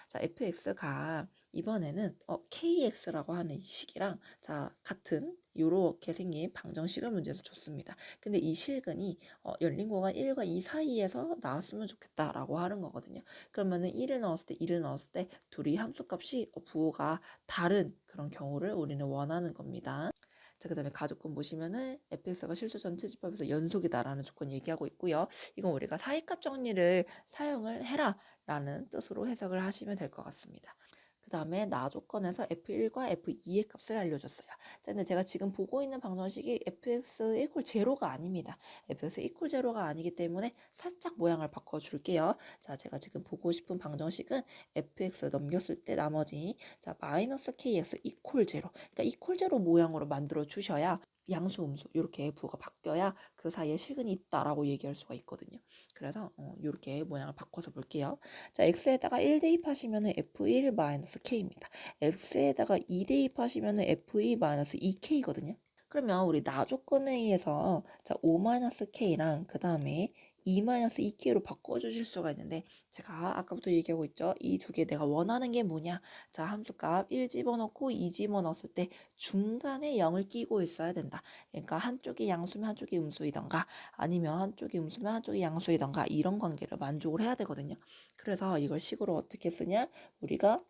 자, fx가 이번에는 kx라고 하는 이 식이랑 자, 같은 요렇게 생긴 방정식을 문제에서 줬습니다. 근데 이 실근이 열린 구간 1과 2 사이에서 나왔으면 좋겠다라고 하는 거거든요. 그러면은 1을 넣었을 때 1을 넣었을 때 둘이 함수값이 부호가 다른 그런 경우를 우리는 원하는 겁니다. 자, 그 다음에 가조건 보시면은 fx가 실수 전체 집합에서 연속이다라는 조건 얘기하고 있고요. 이건 우리가 사이값 정리를 사용을 해라 라는 뜻으로 해석을 하시면 될 것 같습니다. 그 다음에 나 조건에서 f1과 f2의 값을 알려줬어요. 자, 근데 제가 지금 보고 있는 방정식이 fx 이퀄 제로가 아닙니다. fx 이퀄 제로가 아니기 때문에 살짝 모양을 바꿔줄게요. 자, 제가 지금 보고 싶은 방정식은 fx 넘겼을 때 나머지 자 마이너스 kx 이퀄 제로, 그러니까 이퀄 제로 모양으로 만들어 주셔야 양수, 음수 이렇게 부호가 바뀌어야 그 사이에 실근이 있다라고 얘기할 수가 있거든요. 그래서 이렇게 모양을 바꿔서 볼게요. 자, x에다가 1 대입하시면 f1-k입니다. x에다가 2 대입하시면 f2-2k거든요. 그러면 우리 나 조건에 의해서 자 5-k랑 그 다음에 2-2k로 바꿔주실 수가 있는데 제가 아까부터 얘기하고 있죠. 이 두 개 내가 원하는 게 뭐냐. 자, 함수값 1 집어넣고 2 집어넣었을 때 중간에 0을 끼고 있어야 된다. 그러니까 한쪽이 양수면 한쪽이 음수이던가 아니면 한쪽이 음수면 한쪽이 양수이던가 이런 관계를 만족을 해야 되거든요. 그래서 이걸 식으로 어떻게 쓰냐. 우리가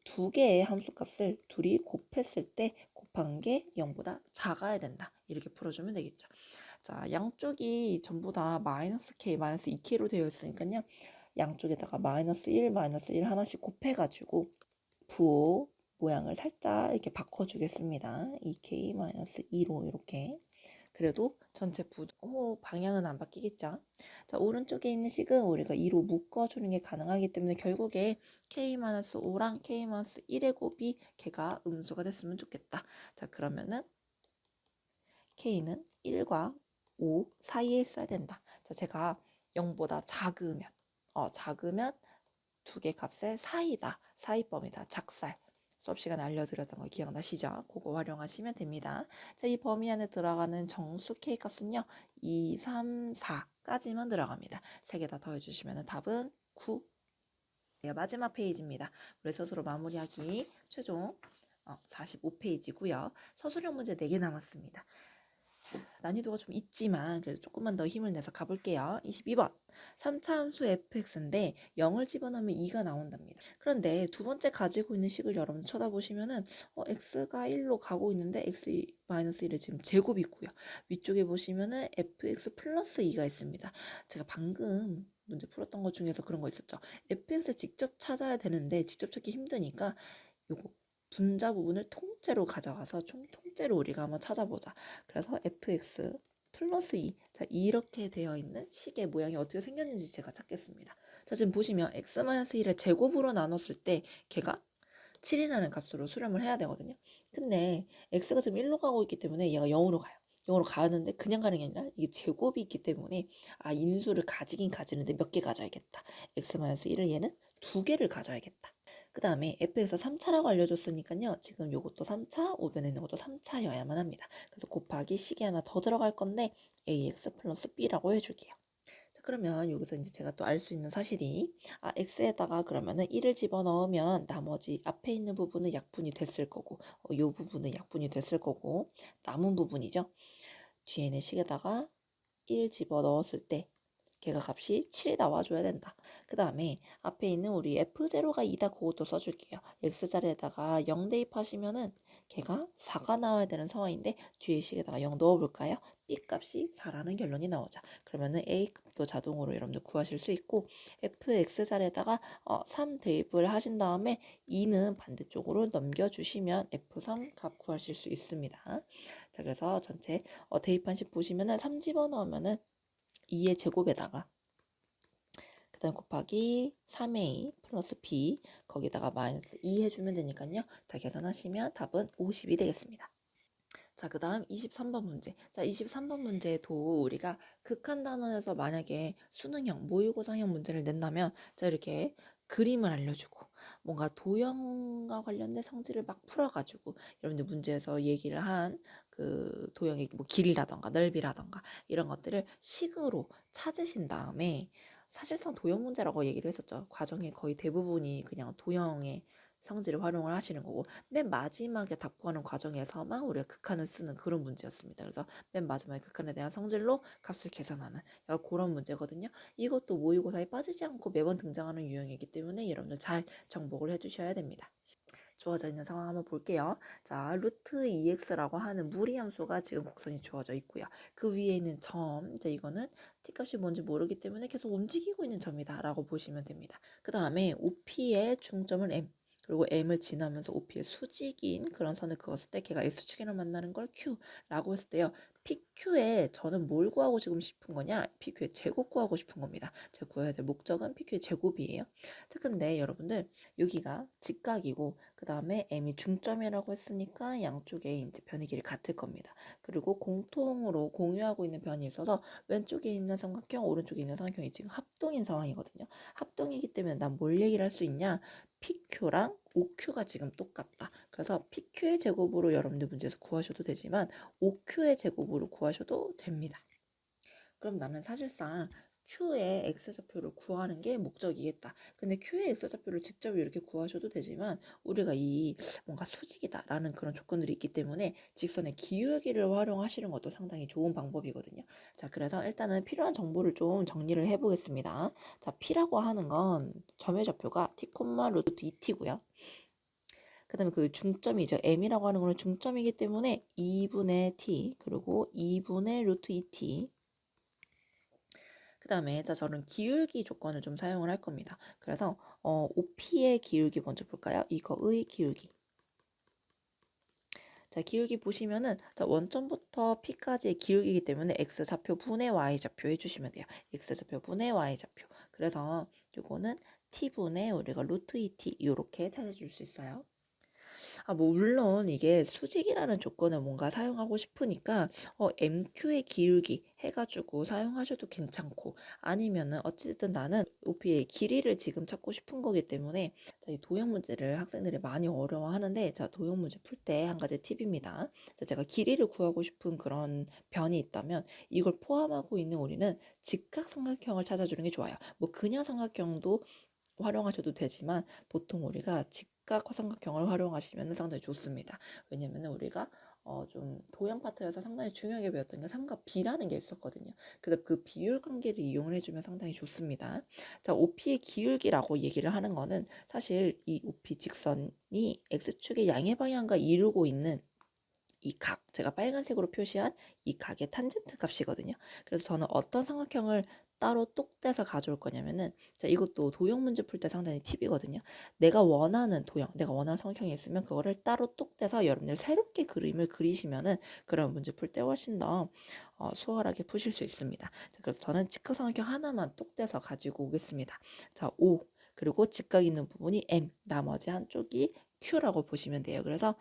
두 개의 함수값을 둘이 곱했을 때 곱한 게 0보다 작아야 된다. 이렇게 풀어주면 되겠죠. 자, 양쪽이 전부 다 마이너스 k, 마이너스 2k로 되어 있으니까요. 양쪽에다가 마이너스 1, 마이너스 1 하나씩 곱해가지고 부호 모양을 살짝 이렇게 바꿔주겠습니다. 2k 마이너스 2로 이렇게. 그래도 전체 방향은 안 바뀌겠죠. 자, 오른쪽에 있는 식은 우리가 2로 묶어주는 게 가능하기 때문에 결국에 k-5랑 k-1의 곱이 걔가 음수가 됐으면 좋겠다. 자, 그러면은 k는 1과 5 사이에 있어야 된다. 자, 제가 0보다 작으면 두 개 값의 사이다. 사이범위다. 작살. 수업 시간에 알려드렸던 거 기억나시죠? 그거 활용하시면 됩니다. 자, 이 범위 안에 들어가는 정수 K 값은요. 2, 3, 4까지만 들어갑니다. 3개 다 더해주시면 답은 9. 마지막 페이지입니다. 우리 스스로 마무리하기 최종 45페이지고요. 서술형 문제 4개 남았습니다. 자, 난이도가 좀 있지만 그래도 조금만 더 힘을 내서 가볼게요. 22번 3차 함수 fx인데 0을 집어넣으면 2가 나온답니다. 그런데 두 번째 가지고 있는 식을 여러분 쳐다보시면은 x가 1로 가고 있는데 x-1의 지금 제곱이 있고요. 위쪽에 보시면은 fx 플러스 2가 있습니다. 제가 방금 문제 풀었던 것 중에서 그런 거 있었죠. fx 직접 찾아야 되는데 직접 찾기 힘드니까 요거 분자 부분을 통째로 가져가서 통째로 우리가 한번 찾아보자. 그래서 fx 플러스 2. 자, 이렇게 되어 있는 식의 모양이 어떻게 생겼는지 제가 찾겠습니다. 자, 지금 보시면 x-1을 제곱으로 나눴을 때 걔가 7이라는 값으로 수렴을 해야 되거든요. 근데 x가 지금 1로 가고 있기 때문에 얘가 0으로 가요. 0으로 가는데 그냥 가는 게 아니라 이게 제곱이 있기 때문에 인수를 가지긴 가지는데 몇 개 가져야겠다. x-1을 얘는 2개를 가져야겠다. 그 다음에 f에서 3차라고 알려줬으니까요. 지금 요것도 3차, 오변에 있는 것도 3차여야만 합니다. 그래서 곱하기 식이 하나 더 들어갈 건데 ax 플러스 b라고 해줄게요. 자, 그러면 여기서 이제 제가 또 알 수 있는 사실이 x에다가 그러면은 1을 집어넣으면 나머지 앞에 있는 부분은 약분이 됐을 거고 요 부분은 약분이 됐을 거고 남은 부분이죠. 뒤에 있는 식에다가 1 집어넣었을 때 걔가 값이 7이 나와줘야 된다. 그 다음에 앞에 있는 우리 F0가 2다 그것도 써줄게요. X자리에다가 0 대입하시면은 걔가 4가 나와야 되는 상황인데 뒤에 식에다가 0 넣어볼까요? B 값이 4라는 결론이 나오자. 그러면은 A 값도 자동으로 여러분들 구하실 수 있고 FX자리에다가 3 대입을 하신 다음에 2는 반대쪽으로 넘겨주시면 F3 값 구하실 수 있습니다. 자, 그래서 전체 대입한 식 보시면은 3 집어넣으면은 2의 제곱에다가 그 다음 곱하기 3a 플러스 b 거기다가 마이너스 2 해주면 되니까요. 다 계산하시면 답은 50이 되겠습니다. 자, 그 다음 23번 문제. 자, 23번 문제도 우리가 극한 단원에서 만약에 수능형, 모의고사형 문제를 낸다면 자, 이렇게 그림을 알려주고 뭔가 도형과 관련된 성질을 막 풀어가지고 여러분들 문제에서 얘기를 한 그 도형의 뭐 길이라던가 넓이라던가 이런 것들을 식으로 찾으신 다음에 사실상 도형 문제라고 얘기를 했었죠. 과정의 거의 대부분이 그냥 도형의 성질을 활용을 하시는 거고 맨 마지막에 답 구하는 과정에서만 우리가 극한을 쓰는 그런 문제였습니다. 그래서 맨 마지막에 극한에 대한 성질로 값을 계산하는 그런 문제거든요. 이것도 모의고사에 빠지지 않고 매번 등장하는 유형이기 때문에 여러분들 잘 정복을 해주셔야 됩니다. 주어져 있는 상황 한번 볼게요. 자, 루트 2x라고 하는 무리함수가 지금 곡선이 주어져 있고요. 그 위에 있는 점, 자, 이거는 t값이 뭔지 모르기 때문에 계속 움직이고 있는 점이다 라고 보시면 됩니다. 그 다음에 OP의 중점을 M, 그리고 M을 지나면서 OP의 수직인 그런 선을 그었을 때 걔가 X축이랑 만나는 걸 Q라고 했을 때요. PQ에 저는 뭘 구하고 지금 싶은 거냐? PQ의 제곱 구하고 싶은 겁니다. 제가 구해야 될 목적은 PQ의 제곱이에요. 자, 근데 여러분들 여기가 직각이고 그 다음에 M이 중점이라고 했으니까 양쪽에 이제 변의 길이 같을 겁니다. 그리고 공통으로 공유하고 있는 변이 있어서 왼쪽에 있는 삼각형, 오른쪽에 있는 삼각형이 지금 합동인 상황이거든요. 합동이기 때문에 난 뭘 얘기를 할 수 있냐? PQ랑 OQ가 지금 똑같다. 그래서 PQ의 제곱으로 여러분들 문제에서 구하셔도 되지만 OQ의 제곱으로 구하셔도 됩니다. 그럼 나는 사실상 Q의 X좌표를 구하는 게 목적이겠다. 근데 Q의 X좌표를 직접 이렇게 구하셔도 되지만 우리가 이 뭔가 수직이다라는 그런 조건들이 있기 때문에 직선의 기울기를 활용하시는 것도 상당히 좋은 방법이거든요. 자, 그래서 일단은 필요한 정보를 좀 정리를 해보겠습니다. 자, P라고 하는 건 점의 좌표가 t, 루트 2t고요. 그 다음에 그 중점이죠. M이라고 하는 거는 중점이기 때문에 2분의 t 그리고 2분의 루트 2t 그 다음에 자 저는 기울기 조건을 좀 사용을 할 겁니다. 그래서 OP의 기울기 먼저 볼까요? 이거의 기울기. 자 기울기 보시면은 자 원점부터 P까지의 기울기이기 때문에 X좌표 분의 Y좌표 해주시면 돼요. X좌표 분의 Y좌표. 그래서 요거는 T분의 우리가 루트 2T 이렇게 찾아줄 수 있어요. 뭐 물론 이게 수직이라는 조건을 뭔가 사용하고 싶으니까 MQ의 기울기 해가지고 사용하셔도 괜찮고 아니면은 어쨌든 나는 OP의 길이를 지금 찾고 싶은 거기 때문에 자, 이 도형 문제를 학생들이 많이 어려워하는데 자, 도형 문제 풀 때 한 가지 팁입니다. 자, 제가 길이를 구하고 싶은 그런 변이 있다면 이걸 포함하고 있는 우리는 직각삼각형을 찾아주는 게 좋아요. 뭐 그냥 삼각형도 활용하셔도 되지만 보통 우리가 직각삼각형을 활용하시면 상당히 좋습니다. 왜냐면 우리가 좀 도형 파트에서 상당히 중요하게 배웠던 게 삼각 비라는 게 있었거든요. 그래서 그 비율 관계를 이용을 해주면 상당히 좋습니다. 자, OP의 기울기라고 얘기를 하는 거는 사실 이 OP 직선이 X축의 양의 방향과 이루고 있는 이 각, 제가 빨간색으로 표시한 이 각의 탄젠트 값이거든요. 그래서 저는 어떤 삼각형을 따로 똑 떼서 가져올 거냐면은 자, 이것도 도형 문제 풀 때 상당히 팁이거든요. 내가 원하는 도형, 내가 원하는 삼각형이 있으면 그거를 따로 똑 떼서 여러분들 새롭게 그림을 그리시면은 그런 문제 풀 때 훨씬 더 수월하게 푸실 수 있습니다. 자, 그래서 저는 직각삼각형 하나만 똑 떼서 가지고 오겠습니다. 자, O 그리고 직각 있는 부분이 M, 나머지 한쪽이 Q라고 보시면 돼요. 그래서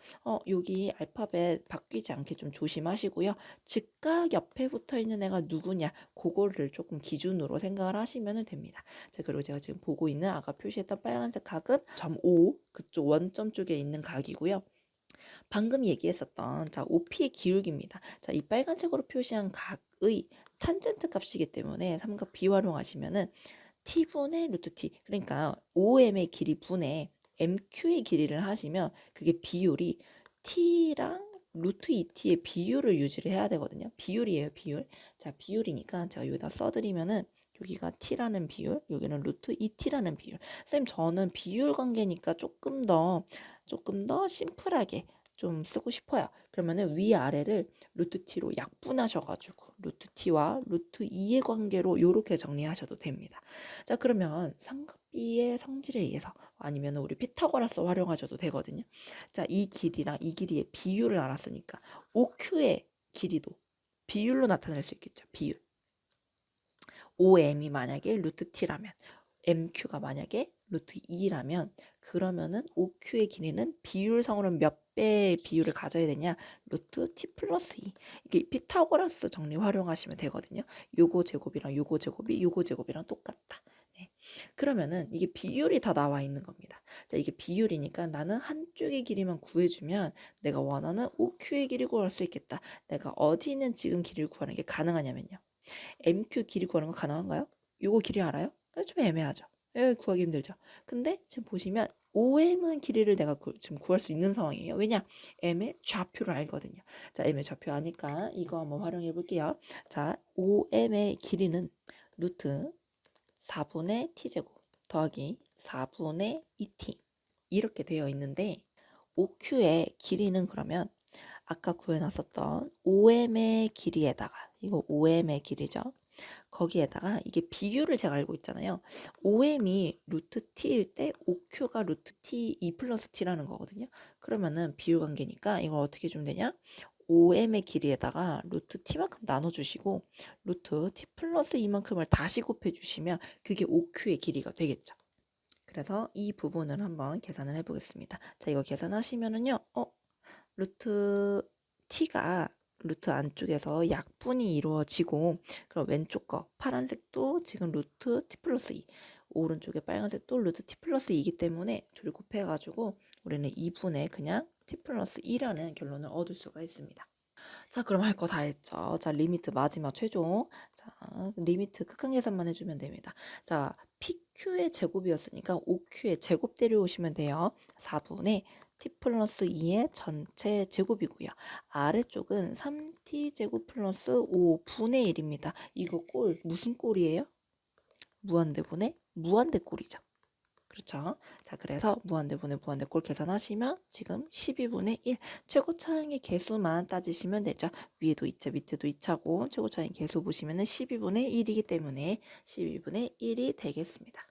여기 알파벳 바뀌지 않게 좀 조심하시고요. 직각 옆에 붙어 있는 애가 누구냐, 그거를 조금 기준으로 생각을 하시면 됩니다. 자, 그리고 제가 지금 보고 있는 아까 표시했던 빨간색 각은 점 O, 그쪽 원점 쪽에 있는 각이고요. 방금 얘기했었던 자, OP의 기울기입니다. 자, 이 빨간색으로 표시한 각의 탄젠트 값이기 때문에 삼각 비활용하시면은 t분의 루트 t, 그러니까 OM의 길이 분의 MQ의 길이를 하시면 그게 비율이 t랑 루트 2t의 비율을 유지를 해야 되거든요. 비율이에요, 비율. 자, 비율이니까 제가 여기다 써드리면은 여기가 t라는 비율, 여기는 루트 2t라는 비율. 선생님, 저는 비율 관계니까 조금 더 심플하게 좀 쓰고 싶어요. 그러면은 위아래를 루트 t로 약분하셔가지고 루트 t와 루트 2의 관계로 이렇게 정리하셔도 됩니다. 자, 그러면 삼각비의 성질에 의해서 아니면 우리 피타고라스 활용하셔도 되거든요. 자, 이 길이랑 이 길이의 비율을 알았으니까 OQ의 길이도 비율로 나타낼 수 있겠죠. 비율. OM이 만약에 루트 t라면 MQ가 만약에 루트 2라면 그러면은 OQ의 길이는 비율상으로는 몇 배의 비율을 가져야 되냐? 루트 t 플러스 2. 이게 피타고라스 정리 활용하시면 되거든요. 요거 제곱이랑 요거 제곱이 요거 제곱이랑 똑같다. 네. 그러면은 이게 비율이 다 나와 있는 겁니다. 자, 이게 비율이니까 나는 한쪽의 길이만 구해주면 내가 원하는 OQ의 길이 구할 수 있겠다. 내가 어디 있는 지금 길이를 구하는 게 가능하냐면요. MQ 길이 구하는 거 가능한가요? 요거 길이 알아요? 좀 애매하죠. 구하기 힘들죠. 근데 지금 보시면 OM은 길이를 내가 지금 구할 수 있는 상황이에요. 왜냐? M의 좌표를 알거든요. 자, M의 좌표 아니까 이거 한번 활용해 볼게요. 자, OM의 길이는 루트 4분의 t제곱 더하기 4분의 2t 이렇게 되어 있는데 OQ의 길이는 그러면 아까 구해놨었던 OM의 길이에다가 이거 OM의 길이죠. 거기에다가 이게 비율을 제가 알고 있잖아요. OM이 루트 t일 때 OQ가 루트 t 2 플러스 t라는 거거든요. 그러면은 비율 관계니까 이걸 어떻게 주면 되냐? OM의 길이에다가 루트 t만큼 나눠주시고 루트 t 플러스 2만큼을 다시 곱해주시면 그게 OQ의 길이가 되겠죠. 그래서 이 부분을 한번 계산을 해보겠습니다. 자, 이거 계산하시면은요, 루트 t가 루트 안쪽에서 약분이 이루어지고 그럼 왼쪽 거 파란색도 지금 루트 t 플러스 2 오른쪽에 빨간색도 루트 t 플러스 2이기 때문에 둘이 곱해가지고 우리는 2분의 그냥 t 플러스 2라는 결론을 얻을 수가 있습니다. 자, 그럼 할 거 다 했죠. 자, 리미트 마지막 최종. 자, 리미트 극한 계산만 해주면 됩니다. 자, PQ의 제곱이었으니까 OQ의 제곱 데려오시면 돼요. 4분의 t 플러스 2의 전체 제곱이고요. 아래쪽은 3t 제곱 플러스 5분의 1입니다. 이거 꼴 무슨 꼴이에요? 무한대분의 무한대꼴이죠. 그렇죠. 자, 그래서 무한대분의 무한대꼴 계산하시면 지금 12분의 1 최고차항의 개수만 따지시면 되죠. 위에도 2차 밑에도 2차고 최고차항의 개수 보시면 12분의 1이기 때문에 12분의 1이 되겠습니다.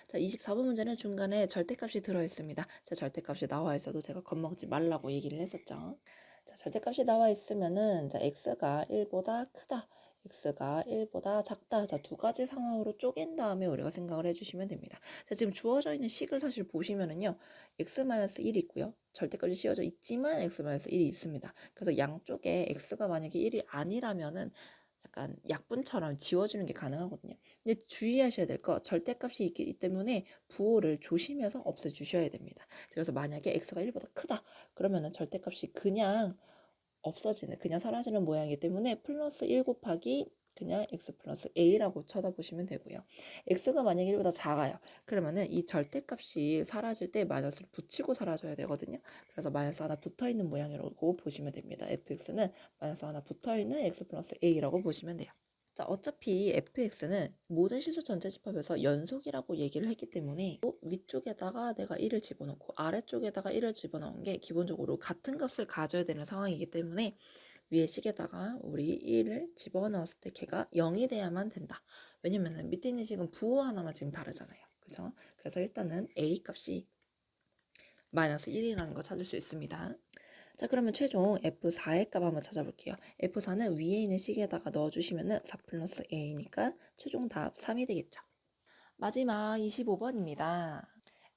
자, 24번 문제는 중간에 절대값이 들어있습니다. 자, 절대값이 나와 있어도 제가 겁먹지 말라고 얘기를 했었죠. 자, 절대값이 나와 있으면은 자, x가 1보다 크다. x가 1보다 작다. 자, 두 가지 상황으로 쪼갠 다음에 우리가 생각을 해주시면 됩니다. 자, 지금 주어져 있는 식을 사실 보시면은요, x-1이 있고요. 절대값이 씌워져 있지만 x-1이 있습니다. 그래서 양쪽에 x가 만약에 1이 아니라면은 약간 약분처럼 지워주는 게 가능하거든요. 근데 주의하셔야 될 거, 절대값이 있기 때문에 부호를 조심해서 없애주셔야 됩니다. 그래서 만약에 x가 1보다 크다 그러면은 절대값이 그냥 없어지는, 그냥 사라지는 모양이기 때문에 플러스 1 곱하기 그냥 x 플러스 a라고 쳐다보시면 되고요. x가 만약에 1보다 작아요. 그러면은 이 절대값이 사라질 때 마이너스를 붙이고 사라져야 되거든요. 그래서 마이너스 하나 붙어있는 모양이라고 보시면 됩니다. fx는 마이너스 하나 붙어있는 x 플러스 a라고 보시면 돼요. 자, 어차피 fx는 모든 실수 전체 집합에서 연속이라고 얘기를 했기 때문에 위쪽에다가 내가 1을 집어넣고 아래쪽에다가 1을 집어넣은 게 기본적으로 같은 값을 가져야 되는 상황이기 때문에 위에 식에다가 우리 1을 집어넣었을 때 걔가 0이 돼야만 된다. 왜냐면은 밑에 있는 식은 부호 하나만 지금 다르잖아요. 그죠? 그래서 일단은 a 값이 마이너스 1이라는 거 찾을 수 있습니다. 자, 그러면 최종 F4의 값 한번 찾아볼게요. F4는 위에 있는 식에다가 넣어주시면은 4 플러스 A니까 최종 답 3이 되겠죠. 마지막 25번입니다.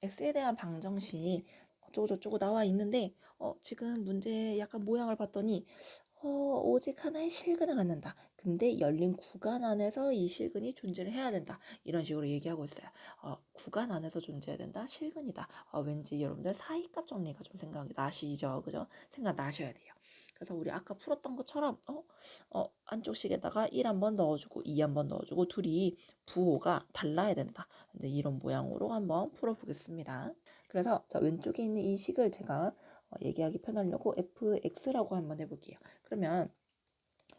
X에 대한 방정식 어쩌고저쩌고 나와 있는데 지금 문제 약간 모양을 봤더니 오직 하나의 실근을 갖는다. 근데 열린 구간 안에서 이 실근이 존재를 해야 된다. 이런 식으로 얘기하고 있어요. 구간 안에서 존재해야 된다. 실근이다. 왠지 여러분들 사이값 정리가 좀 생각이 나시죠? 그죠? 생각나셔야 돼요. 그래서 우리 아까 풀었던 것처럼 안쪽 식에다가 1 한번 넣어주고 2 한번 넣어주고 둘이 부호가 달라야 된다. 이제 이런 모양으로 한번 풀어보겠습니다. 그래서 자, 왼쪽에 있는 이 식을 제가 얘기하기 편하려고 fx라고 한번 해볼게요. 그러면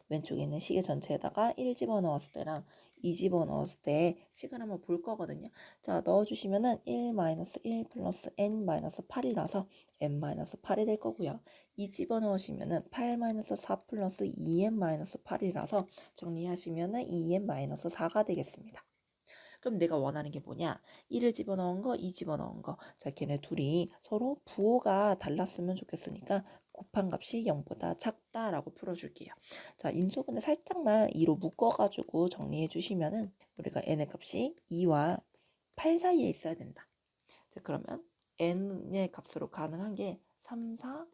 왼쪽에 있는 시계 전체에다가 1 집어넣었을 때랑 2 집어넣었을 때 식을 한번 볼 거거든요. 자, 넣어주시면은 1-1 플러스 n-8이라서 n-8이 될 거고요. 2 집어넣으시면은 8-4 플러스 2n-8이라서 정리하시면은 2n-4가 되겠습니다. 그럼 내가 원하는 게 뭐냐? 1을 집어넣은 거, 2 집어넣은 거. 자, 걔네 둘이 서로 부호가 달랐으면 좋겠으니까 곱한 값이 0보다 작다라고 풀어줄게요. 자, 인수분해 살짝만 2로 묶어가지고 정리해 주시면은 우리가 n의 값이 2와 8 사이에 있어야 된다. 자, 그러면 n의 값으로 가능한 게 3, 4,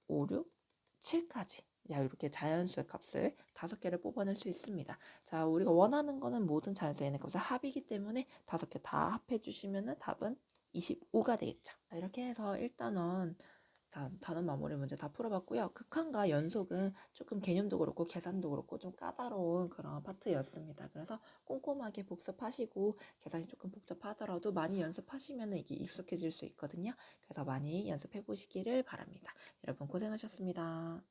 5, 6, 7까지. 야, 이렇게 자연수의 값을 5개를 뽑아낼 수 있습니다. 자, 우리가 원하는 거는 모든 자연수의 n의 값의 합이기 때문에 5개 다 합해 주시면은 답은 25가 되겠죠. 자, 이렇게 해서 일단은 단원 마무리 문제 다 풀어봤고요. 극한과 연속은 조금 개념도 그렇고 계산도 그렇고 좀 까다로운 그런 파트였습니다. 그래서 꼼꼼하게 복습하시고 계산이 조금 복잡하더라도 많이 연습하시면 이게 익숙해질 수 있거든요. 그래서 많이 연습해 보시기를 바랍니다. 여러분 고생하셨습니다.